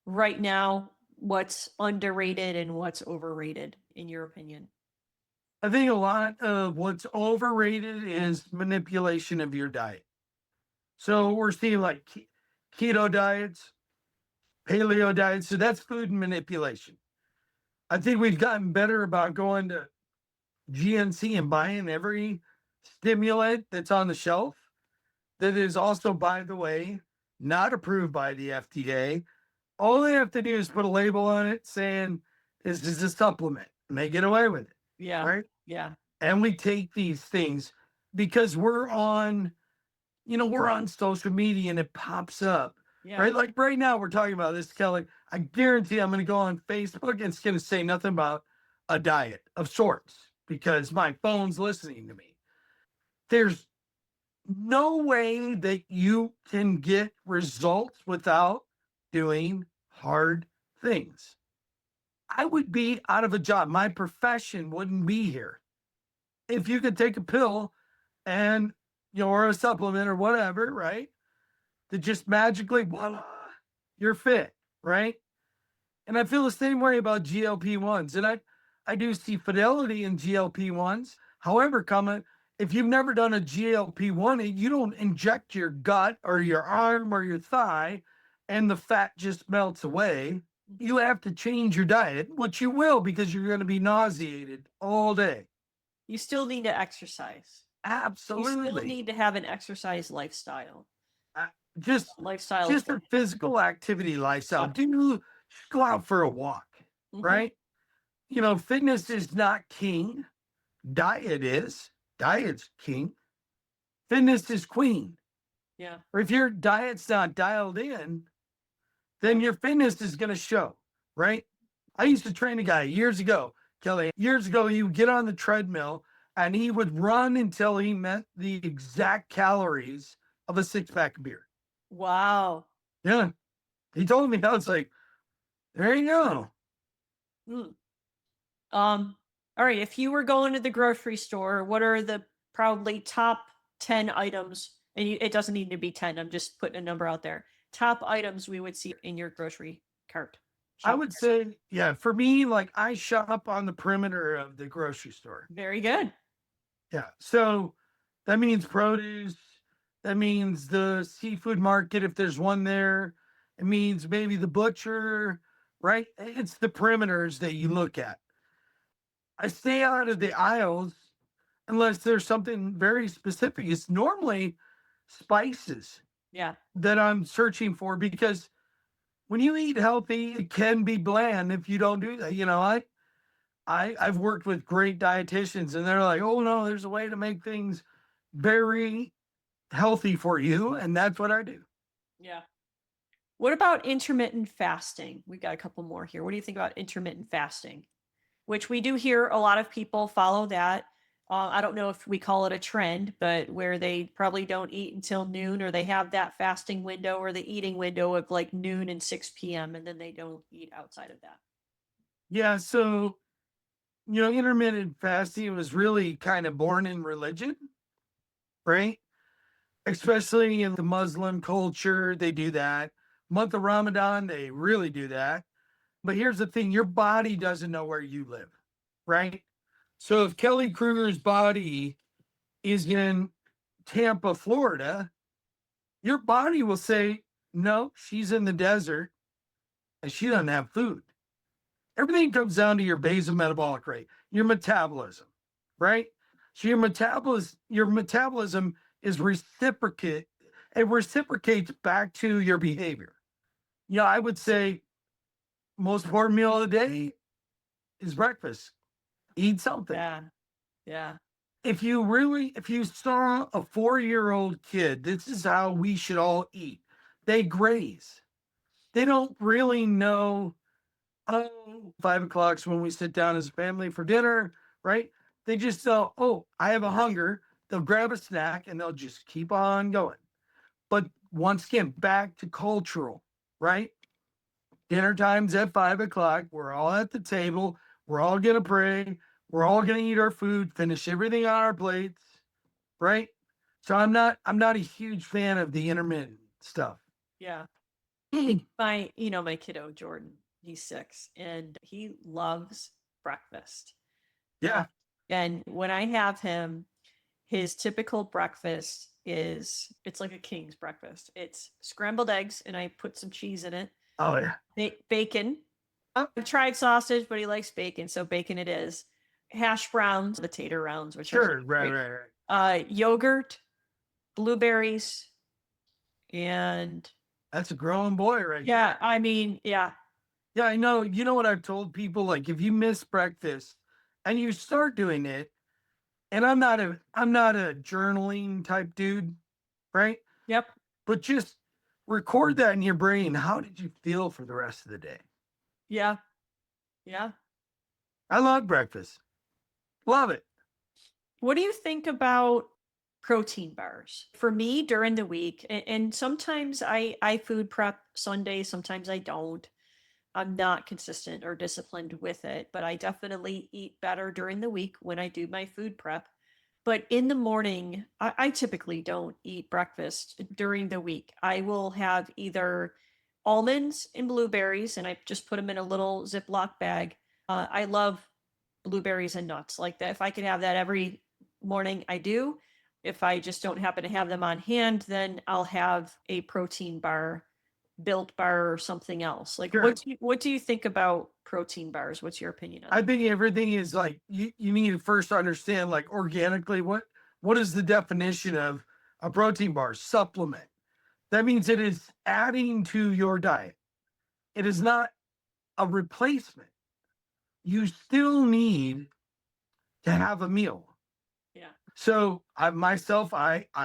right now what's underrated and what's overrated, in your opinion? I think a lot of what's overrated is manipulation of your diet. So we're seeing like keto diets, paleo diets. So that's food manipulation. I think we've gotten better about going to GNC and buying every stimulant that's on the shelf that is also, by the way, not approved by the FDA. All they have to do is put a label on it saying this is a supplement and they get away with it. Yeah. Right. Yeah. And we take these things because we're on social media and it pops up. Yeah. Right. Like right now, we're talking about this, Kelly. I guarantee I'm going to go on Facebook and it's going to say nothing about a diet of sorts because my phone's listening to me. There's no way that you can get results without doing hard things. I would be out of a job. My profession wouldn't be here. If you could take a pill and, or a supplement or whatever, right? That just magically, voila, you're fit, right? And I feel the same way about GLP-1s. And I do see fidelity in GLP-1s. However, if you've never done a GLP-1, you don't inject your gut or your arm or your thigh and the fat just melts away. You have to change your diet, which you will because you're going to be nauseated all day. You still need to exercise. Absolutely. You still need to have an exercise lifestyle. Just a physical activity lifestyle. Just go out for a walk, right? Fitness is not king. Diet is. Diet's king. Fitness is queen. Yeah. Or if your diet's not dialed in, then your fitness is going to show, right? I used to train a guy years ago, Kelly. Years ago, he would get on the treadmill and he would run until he met the exact calories of a 6-pack of beer. Wow. Yeah. He told me, I was like, there you go. All right. If you were going to the grocery store, what are the probably top 10 items? And it doesn't need to be 10. I'm just putting a number out there. Top items we would see in your grocery cart. I would say, yeah, for me, like I shop on the perimeter of the grocery store. Very good. Yeah. So that means produce. That means the seafood market, if there's one there. It means maybe the butcher, right? It's the perimeters that you look at. I stay out of the aisles unless there's something very specific. It's normally spices. Yeah. That I'm searching for because when you eat healthy, it can be bland if you don't do that. I've worked with great dietitians and they're like, oh no, there's a way to make things very healthy for you. And that's what I do. Yeah. What about intermittent fasting? We got a couple more here. What do you think about intermittent fasting? Which we do hear a lot of people follow that. I don't know if we call it a trend, but where they probably don't eat until noon, or they have that fasting window or the eating window of like noon and 6 p.m. and then they don't eat outside of that. Yeah. So, intermittent fasting was really kind of born in religion, right? Especially in the Muslim culture, they do that. Month of Ramadan, they really do that. But here's the thing, your body doesn't know where you live, right? So if Kelly Kruger's body is in Tampa, Florida, your body will say, no, she's in the desert and she doesn't have food. Everything comes down to your basal metabolic rate, your metabolism, right? So your metabolism is reciprocate. It reciprocates back to your behavior. I would say most important meal of the day is breakfast. Eat something. Yeah. Yeah. If you saw a 4-year-old kid, this is how we should all eat. They graze. They don't really know, 5 o'clock's when we sit down as a family for dinner, right? They just know, oh, I have a hunger. They'll grab a snack and they'll just keep on going. But once again, back to cultural, right? Dinner time's at 5 o'clock. We're all at the table. We're all going to pray. We're all going to eat our food, finish everything on our plates, right? So I'm not a huge fan of the intermittent stuff. Yeah. My kiddo Jordan, he's 6 and he loves breakfast. Yeah. And when I have him, his typical breakfast it's like a king's breakfast. It's scrambled eggs and I put some cheese in it. Oh yeah. Bacon. I've tried sausage, but he likes bacon, so bacon it is. Hash browns, potato rounds, which Sure. are Right. great. Right. Right. Yogurt, blueberries, and That's a growing boy right there. yeah, I mean, yeah, Yeah, I know. You know what I've told people? Like, if you miss breakfast and you start doing it, and I'm not a journaling type dude, right? yep, But just record that in your brain. How did you feel for the rest of the day? yeah, yeah. I love breakfast. Love it. What do you think about protein bars? For me, during the week, and sometimes I food prep Sunday, sometimes I don't. I'm not consistent or disciplined with it, but I definitely eat better during the week when I do my food prep. But in the morning, I typically don't eat breakfast during the week. I will have either almonds and blueberries, and I just put them in a little Ziploc bag. I love blueberries and nuts like that. If I could have that every morning, I do. If I just don't happen to have them on hand, then I'll have a protein bar, Built Bar, or something else. Like, Sure. what do you think about protein bars? What's your opinion on I that? think everything is like you need to first understand like organically what is the definition of a protein bar supplement. That means it is adding to your diet. It is not a replacement. You still need to have a meal. Yeah. So I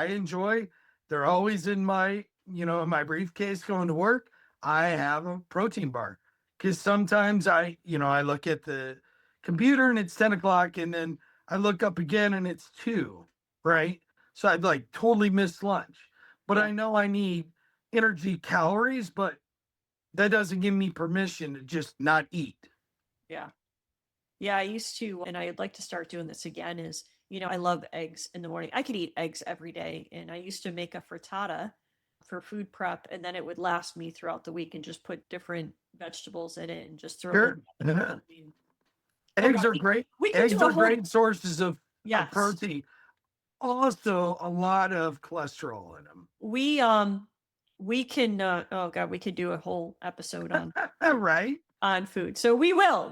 enjoy. They're always in my in my briefcase going to work. I have a protein bar because sometimes I look at the computer and it's 10 o'clock, and then I look up again and it's 2, right? So I'd like totally miss lunch, but Yeah. I know I need energy calories, but that doesn't give me permission to just not eat. Yeah. Yeah, I used to, and I'd like to start doing this again. I love eggs in the morning. I could eat eggs every day. And I used to make a frittata for food prep, and then it would last me throughout the week and just put different vegetables in it and just throw them. Sure. I mean, oh Eggs God, are great. we could do Eggs a are whole, great sources of yes. protein. Also, a lot of cholesterol in them. We can, oh God, we could do a whole episode Right? on food. So we will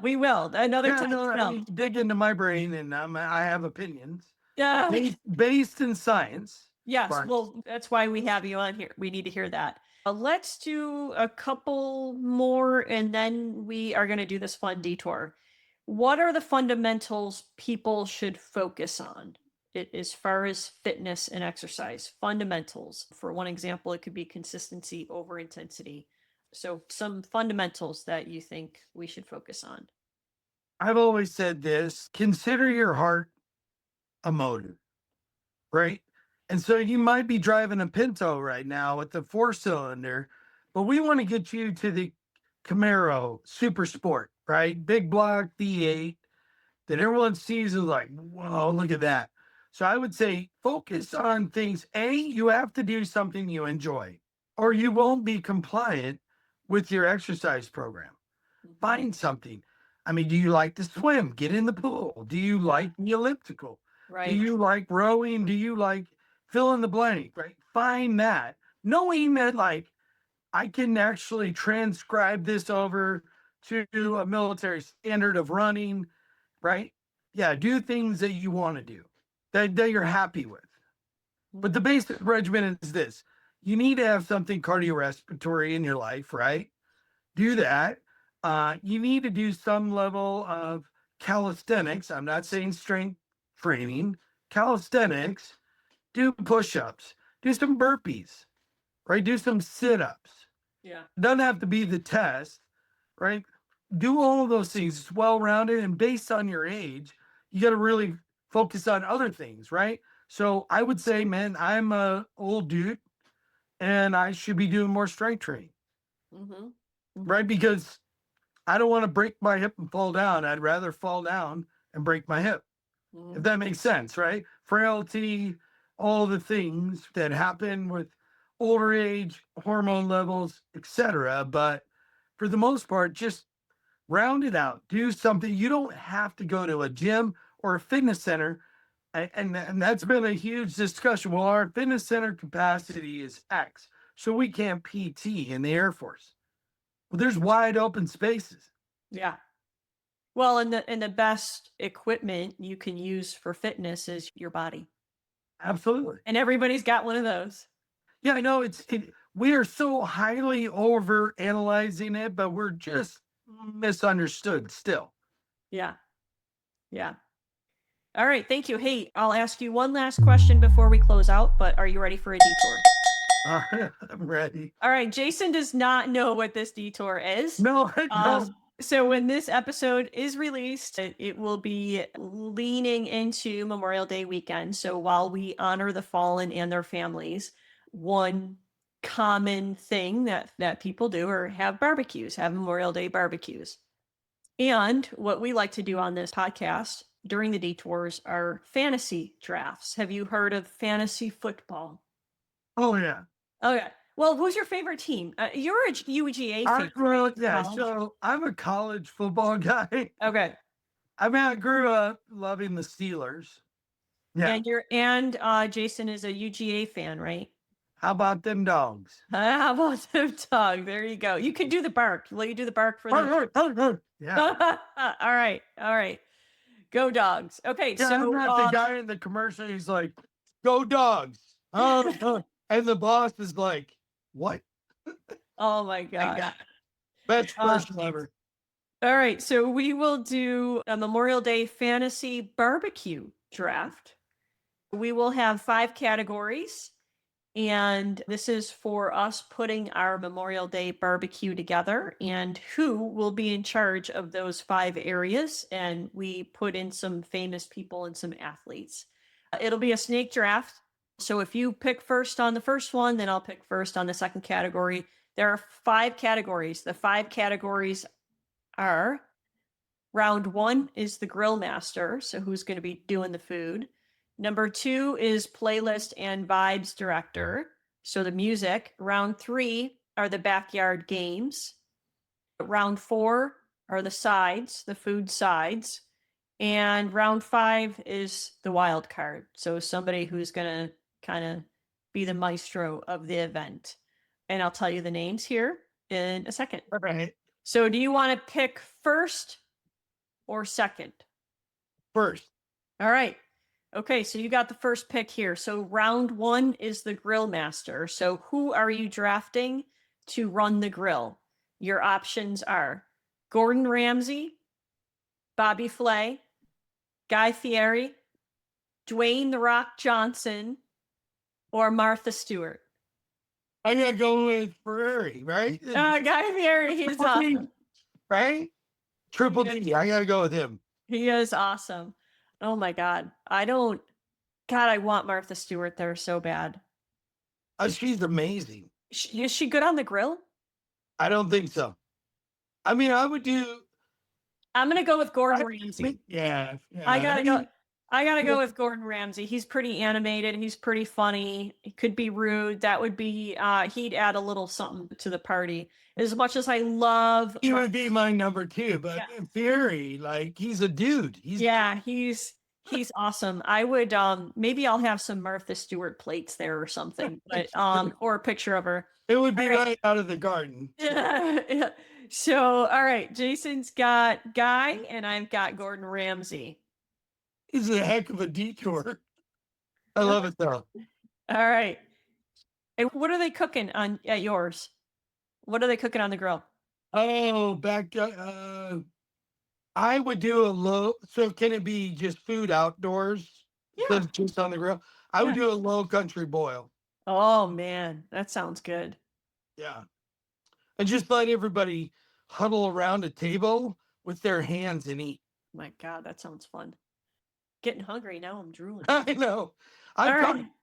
another Yeah, time. no, I No. mean, dig into my brain, and I have opinions Yeah. based in science. Yes, But well, that's why we have you on here. We need to hear that. Let's do a couple more and then we are going to do this fun detour. What are the fundamentals people should focus on as far as fitness and exercise? Fundamentals. For one example, it could be consistency over intensity. So, some fundamentals that you think we should focus on. I've always said this: consider your heart a motive, right? And so you might be driving a Pinto right now with the 4 cylinder, but we want to get you to the Camaro Super Sport, right? Big block V8 that everyone sees is like, whoa, look at that. So I would say focus on things. You have to do something you enjoy, or you won't be compliant with your exercise program. Mhm. Find something. I mean, do you like to swim? Get in the pool. Do you like the elliptical? Do Right. you like rowing? Do you like fill in the blank? Right? Find that. Knowing that, like, I can actually transcribe this over to a military standard of running, right? Yeah, do things that you want to do, that you're happy with. But the basic regimen is this: you need to have something cardiorespiratory in your life, right? Do that. You need to do some level of calisthenics. I'm not saying strength training, calisthenics. Do push ups, do some burpees, right? Do some sit ups. Yeah. It doesn't have to be the test, right? Do all of those things. It's well rounded, and based on your age, you got to really focus on other things, right? So I would say, man, I'm a old dude, and I should be doing more strength training, Mm-hmm. right? Because I don't want to break my hip and fall down. I'd rather fall down and break my hip, Mm-hmm. if that makes sense, right? Frailty, all the things that happen with older age, hormone levels, etc. But for the most part, just round it out. Do something. You don't have to go to a gym or a fitness center. And that's been a huge discussion. Well, our fitness center capacity is X, so we can't PT in the Air Force. Well, there's wide open spaces. Yeah. Well, and the best equipment you can use for fitness is your body. Absolutely. And everybody's got one of those. Yeah, I know we are so highly over analyzing it, but we're just misunderstood still. Yeah. Yeah. All right. Thank you. Hey, I'll ask you one last question before we close out, but are you ready for a detour? I'm ready. All right. Jason does not know what this detour is. No, I don't. So when this episode is released, it will be leaning into Memorial Day weekend. So while we honor the fallen and their families, one common thing that people do are have barbecues, have Memorial Day barbecues. And what we like to do on this podcast during the detours are fantasy drafts. Have you heard of fantasy football? Oh, yeah. Okay. Well, who's your favorite team? You're a UGA fan. So I'm a college football guy. Okay. I grew up loving the Steelers. Yeah. And Jason is a UGA fan, right? How about them dogs? How about them dog? There you go. You can do the bark. Will you do the bark for the? Yeah. All right. All right. Go dogs. Okay. Yeah, so I'm not the guy in the commercial. He's like, "Go dogs!" And the boss is like, "What?" Oh my god. Best question ever. All right. So we will do a Memorial Day fantasy barbecue draft. We will have 5 categories. And this is for us putting our Memorial Day barbecue together and who will be in charge of those 5 areas. And we put in some famous people and some athletes. It'll be a snake draft. So if you pick first on the first one, then I'll pick first on the second category. There are 5 categories. The 5 categories are: round 1 is the grill master. So who's going to be doing the food? Number 2 is playlist and vibes director. So the music. Round 3 are the backyard games. Round 4 are the sides, the food sides. And round 5 is the wild card. So somebody who's going to kind of be the maestro of the event. And I'll tell you the names here in a second. All right. So do you want to pick first or second? First. All right. Okay, so you got the first pick here. So round 1 is the grill master. So who are you drafting to run the grill? Your options are Gordon Ramsay, Bobby Flay, Guy Fieri, Dwayne "The Rock" Johnson, or Martha Stewart. I gotta go with Ferrari, right? Guy Fieri, he's awesome. Right? Triple D. I gotta go with him. He is awesome. Oh my God. I want Martha Stewart there so bad. She's amazing. Is she good on the grill? I don't think so. I mean, I'm going to go with Gordon Ramsay. Yeah. I gotta go with Gordon Ramsay. He's pretty animated. He's pretty funny. He could be rude. That would be, he'd add a little something to the party. As much as I love. He would be my number 2, but Fury, like, he's a dude. He's awesome. I would, maybe I'll have some Martha Stewart plates there or something, but, or a picture of her. It would be right out of the garden. Yeah. So, all right. Jason's got Guy and I've got Gordon Ramsay. He's a heck of a detour. I love it though. All right. And what are they cooking at yours? What are they cooking on the grill? Oh, I would do a low. So can it be just food outdoors? Yeah. Just on the grill. I would do a low country boil. Oh man, that sounds good. Yeah. And just let everybody huddle around a table with their hands and eat. My God, that sounds fun. Getting hungry now. I'm drooling. I know.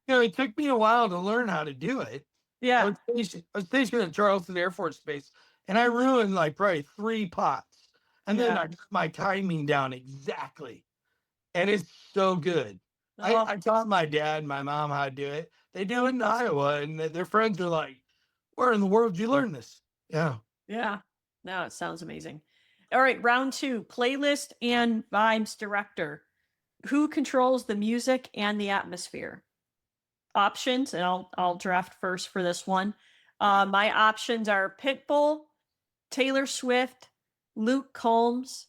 It took me a while to learn how to do it. Yeah. I was stationed at Charleston Air Force Base, and I ruined like probably 3 pots. And then I got my timing down exactly. And it's so good. I taught my dad and my mom how to do it, They do it in Iowa, and their friends are like, "Where in the world did you learn this?" Yeah. Yeah. No, it sounds amazing. All right, round 2, playlist and vibes director. Who controls the music and the atmosphere? Options, and I'll draft first for this one. My options are Pitbull, Taylor Swift, Luke Combs,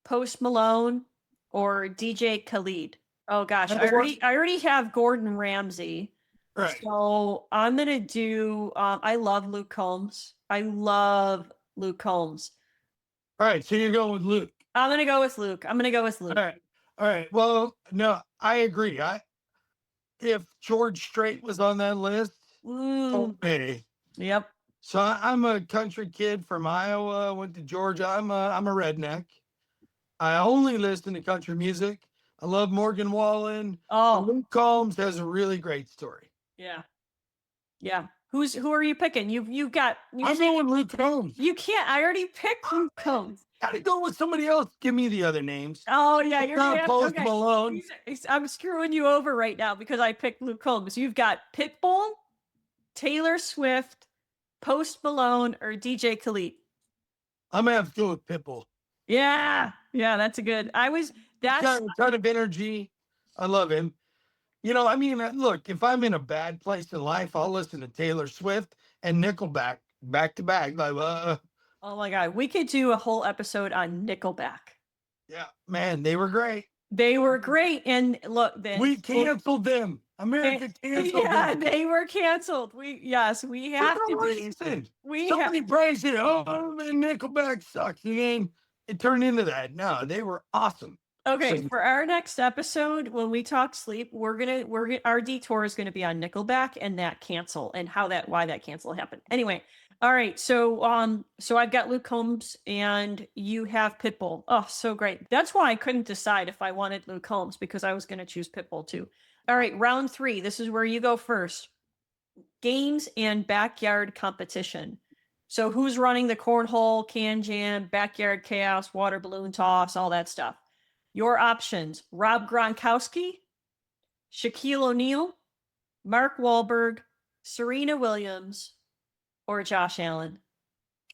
Post Malone, or DJ Khalid. Oh gosh, I already have Gordon Ramsay. Right. So I'm gonna do. I love Luke Combs. I love Luke Combs. All right. So you're going with Luke. I'm gonna go with Luke. I'm gonna go with Luke. All right. All right. Well, no, I agree. If George Strait was on that list, okay. Yep. So I'm a country kid from Iowa. Went to Georgia. I'm a redneck. I only listen to country music. I love Morgan Wallen. Oh, Luke Combs has a really great story. yeah. Yeah. Who are you picking? You've got. I'm going with Luke Combs. You can't. I already picked Luke Combs. Gotta go with somebody else. Give me the other names. Oh yeah, you're Not gonna Post okay. Malone. I'm screwing you over right now because I picked Luke Combs. You've got Pitbull, Taylor Swift, Post Malone, or DJ Khalid. I'm gonna have to go with Pitbull. Yeah, that's a good. That's got a ton of energy. I love him. You know, I mean, look, if I'm in a bad place in life, I'll listen to Taylor Swift and Nickelback back to back. Like, oh my god, we could do a whole episode on Nickelback. Yeah, man, they were great. They were great, and look, we canceled them. America canceled them. Yeah, they were canceled. We have to be. Somebody praised it. Oh man, Nickelback sucks. And then it turned into that. No, they were awesome. Okay, for our next episode, when we talk sleep, our detour is gonna be on Nickelback and that cancel and why that cancel happened. Anyway, all right, so I've got Luke Combs and you have Pitbull. Oh, so great. That's why I couldn't decide if I wanted Luke Combs because I was gonna choose Pitbull too. All right, round 3. This is where you go first. Games and backyard competition. So who's running the cornhole, can jam, backyard chaos, water balloon toss, all that stuff? Your options: Rob Gronkowski, Shaquille O'Neal, Mark Wahlberg, Serena Williams, or Josh Allen.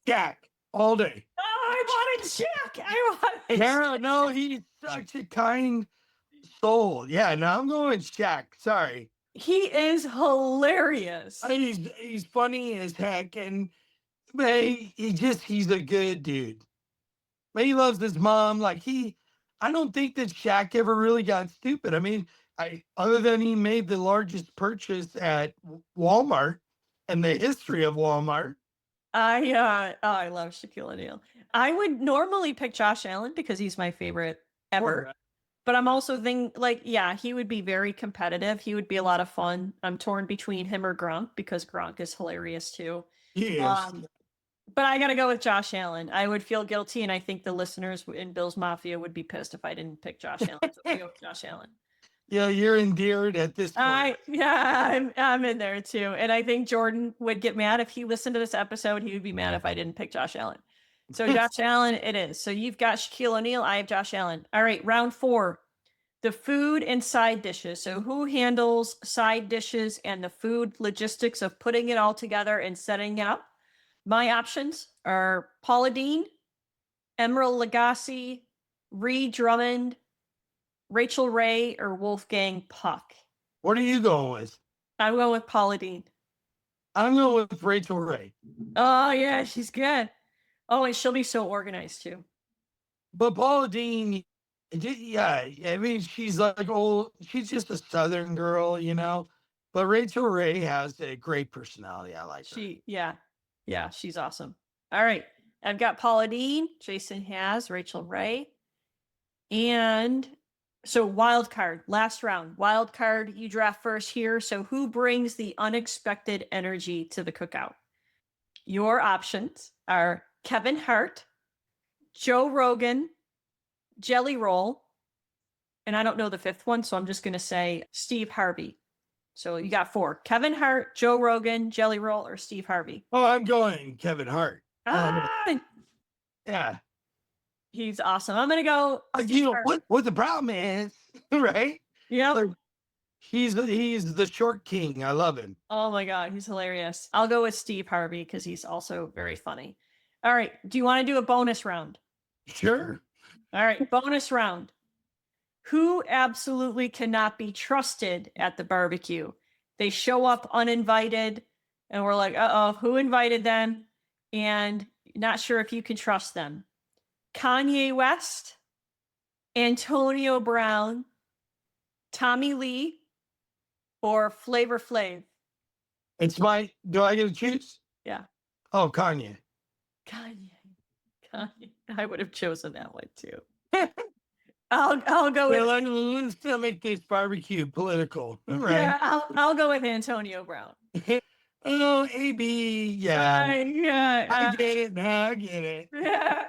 Shaq all day. Oh, I wanted Shaq. Yeah, no, he's such a kind soul. Yeah, no, I'm going Shaq. Sorry. He is hilarious. He's funny as heck, and man, he's a good dude. Man, he loves his mom. I don't think that Shaq ever really got stupid. I mean, other than he made the largest purchase at Walmart in the history of Walmart. I love Shaquille O'Neal. I would normally pick Josh Allen because he's my favorite ever. But I'm also thinking, he would be very competitive. He would be a lot of fun. I'm torn between him or Gronk because Gronk is hilarious too. He is. But I got to go with Josh Allen. I would feel guilty, and I think the listeners in Bill's Mafia would be pissed if I didn't pick Josh Allen. So I go with Josh Allen. Yeah, you're endeared at this point. I'm in there too. And I think Jordan would get mad if he listened to this episode. He would be mad if I didn't pick Josh Allen. So Josh Allen it is. So you've got Shaquille O'Neal. I have Josh Allen. All right, round 4. The food and side dishes. So who handles side dishes and the food logistics of putting it all together and setting it up? My options are Paula Deen, Emerald Lagasse, Ree Drummond, Rachel Ray, or Wolfgang Puck. What are you going with? I'm going with Paula Deen. I'm going with Rachel Ray. Oh, yeah, she's good. Oh, and she'll be so organized, too. But Paula Deen, yeah, I mean, she's old. She's just a Southern girl, you know. But Rachel Ray has a great personality. I like her. Yeah, she's awesome. All right. I've got Paula Deen, Jason has Rachel Ray. And so wild card, last round. Wild card, you draft first here. So who brings the unexpected energy to the cookout? Your options are Kevin Hart, Joe Rogan, Jelly Roll, and I don't know the 5th one, so I'm just going to say Steve Harvey. So you got 4. Kevin Hart, Joe Rogan, Jelly Roll, or Steve Harvey. Oh, I'm going Kevin Hart. Yeah. He's awesome. I'm going to go. What the problem is, right? Yeah. He's the short king. I love him. Oh my God, he's hilarious. I'll go with Steve Harvey because he's also very funny. All right. Do you want to do a bonus round? Sure. All right. Bonus round. Who absolutely cannot be trusted at the barbecue? They show up uninvited, and we're like, uh-oh, who invited them? And not sure if you can trust them. Kanye West, Antonio Brown, Tommy Lee, or Flavor Flav? Do I get to choose? Yeah. Oh, Kanye. Kanye. I would have chosen that one too. I'll go with Let's still make this barbecue political. Right. yeah, I'll go with Antonio Brown. Oh, AB. Yeah. Yeah. I get it now. I get it. Yeah.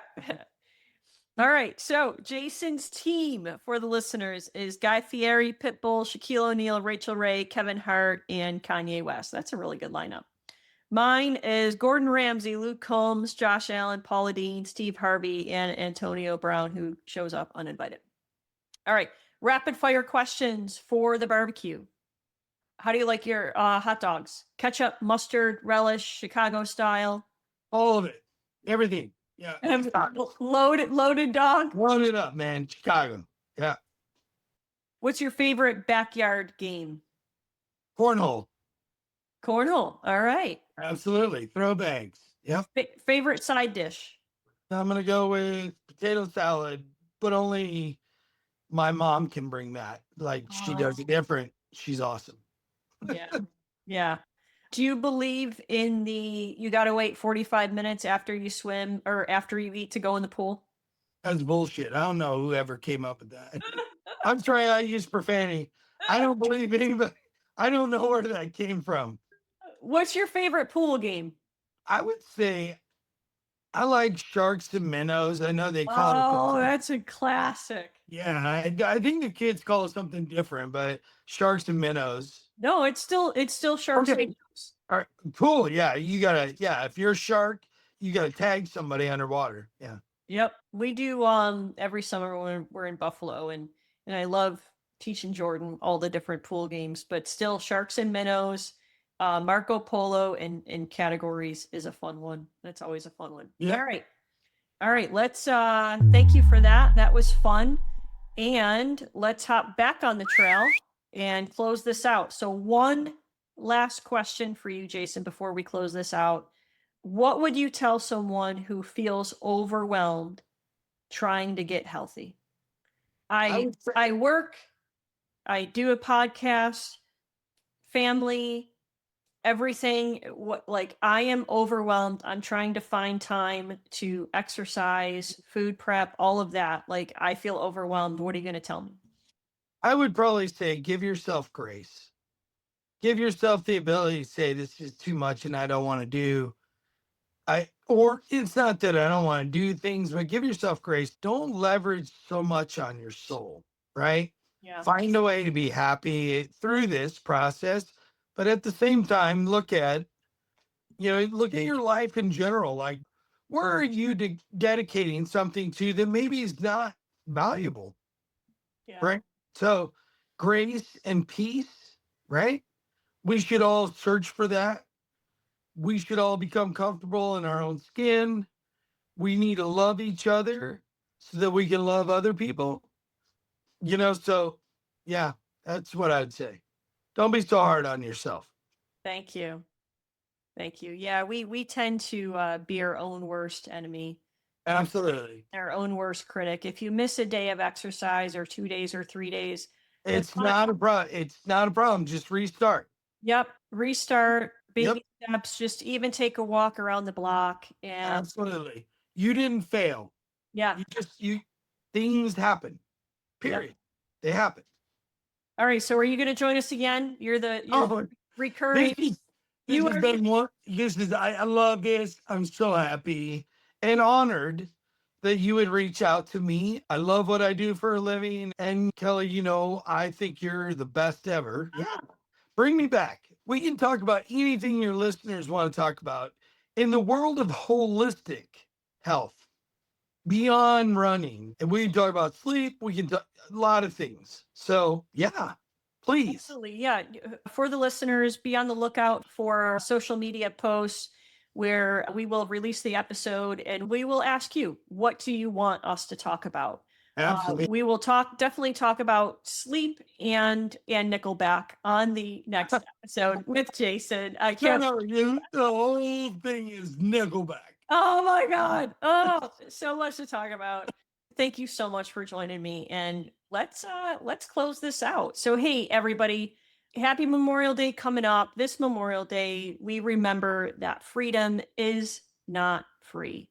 All right. So Jason's team for the listeners is Guy Fieri, Pitbull, Shaquille O'Neal, Rachel Ray, Kevin Hart, and Kanye West. That's a really good lineup. Mine is Gordon Ramsay, Luke Combs, Josh Allen, Paula Dean, Steve Harvey, and Antonio Brown, who shows up uninvited. All right. Rapid fire questions for the barbecue. How do you like your hot dogs? Ketchup, mustard, relish, Chicago style? All of it. Everything. Yeah. Loaded dog? Load it up, man. Chicago. Yeah. What's your favorite backyard game? Cornhole. Cornhole. All right. Absolutely. Throw bags. Yep. Favorite side dish? I'm going to go with potato salad, but only my mom can bring that. Like she does it different. She's awesome. Yeah. Yeah. Do you believe in you got to wait 45 minutes after you swim or after you eat to go in the pool? That's bullshit. I don't know whoever came up with that. I'm sorry I use profanity. I don't believe anybody. I don't know where that came from. What's your favorite pool game? I would say I like sharks and minnows. I know they call it. Oh, that's a classic. Yeah, I think the kids call it something different, but sharks and minnows. No, it's still sharks. Okay. All right, cool. Yeah, if you're a shark, you gotta tag somebody underwater. Yeah. Yep. We do every summer when we're in Buffalo, and I love teaching Jordan all the different pool games, but still sharks and minnows, Marco Polo and categories is a fun one. That's always a fun one. Yeah. All right. Let's thank you for that. That was fun. And let's hop back on the trail and close this out. So one last question for you, Jason, before we close this out. What would you tell someone who feels overwhelmed trying to get healthy? I work, I do a podcast, family, everything. I am overwhelmed. I'm trying to find time to exercise, food prep, all of that. Like, I feel overwhelmed. What are you going to tell me? I would probably say give yourself grace. Give yourself the ability to say this is too much and I don't want to do. Or it's not that I don't want to do things, but give yourself grace. Don't leverage so much on your soul, right? Yeah. Find a way to be happy through this process, but at the same time, look at your life in general. Like, where are you dedicating something to that maybe is not valuable? Yeah. Right? So, grace and peace, right? We should all search for that. We should all become comfortable in our own skin. We need to love each other so that we can love other people. So yeah, that's what I'd say. Don't be so hard on yourself. Thank you. Thank you. Yeah, we tend to be our own worst enemy. Absolutely. Our own worst critic. If you miss a day of exercise or 2 days or 3 days, it's not a problem. It's not a problem. Just restart. Yep. Restart. Baby steps. Just even take a walk around the block. And absolutely. You didn't fail. Yeah. Things happen. Period. Yep. They happen. All right. So are you going to join us again? You're recurring. I love this. I'm so happy and honored that you would reach out to me. I love what I do for a living. And Kelly, I think you're the best ever. Yeah. Bring me back. We can talk about anything your listeners want to talk about in the world of holistic health, beyond running. And we can talk about sleep. We can talk a lot of things. So yeah, Please. Absolutely. Yeah. For the listeners, be on the lookout for our social media posts where we will release the episode and we will ask you, what do you want us to talk about? Absolutely. We will definitely talk about sleep and Nickelback on the next episode with Jason. I can't. The whole thing is Nickelback. Oh my God. Oh, so much to talk about. Thank you so much for joining me. And let's close this out. So hey, everybody, happy Memorial Day coming up. This Memorial Day, we remember that freedom is not free.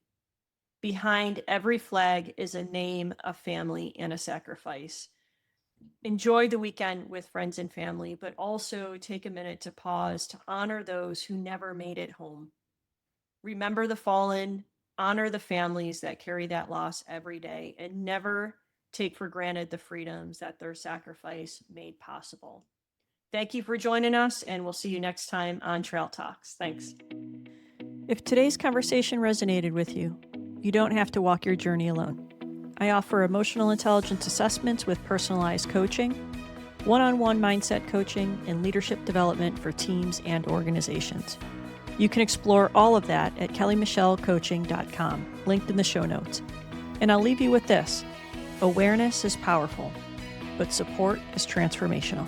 Behind every flag is a name, a family, and a sacrifice. Enjoy the weekend with friends and family, but also take a minute to pause to honor those who never made it home. Remember the fallen, honor the families that carry that loss every day, and never take for granted the freedoms that their sacrifice made possible. Thank you for joining us, and we'll see you next time on Trail Talks. Thanks. If today's conversation resonated with you, you don't have to walk your journey alone. I offer emotional intelligence assessments with personalized coaching, one-on-one mindset coaching, and leadership development for teams and organizations. You can explore all of that at kellymichellecoaching.com, linked in the show notes. And I'll leave you with this. Awareness is powerful, but support is transformational.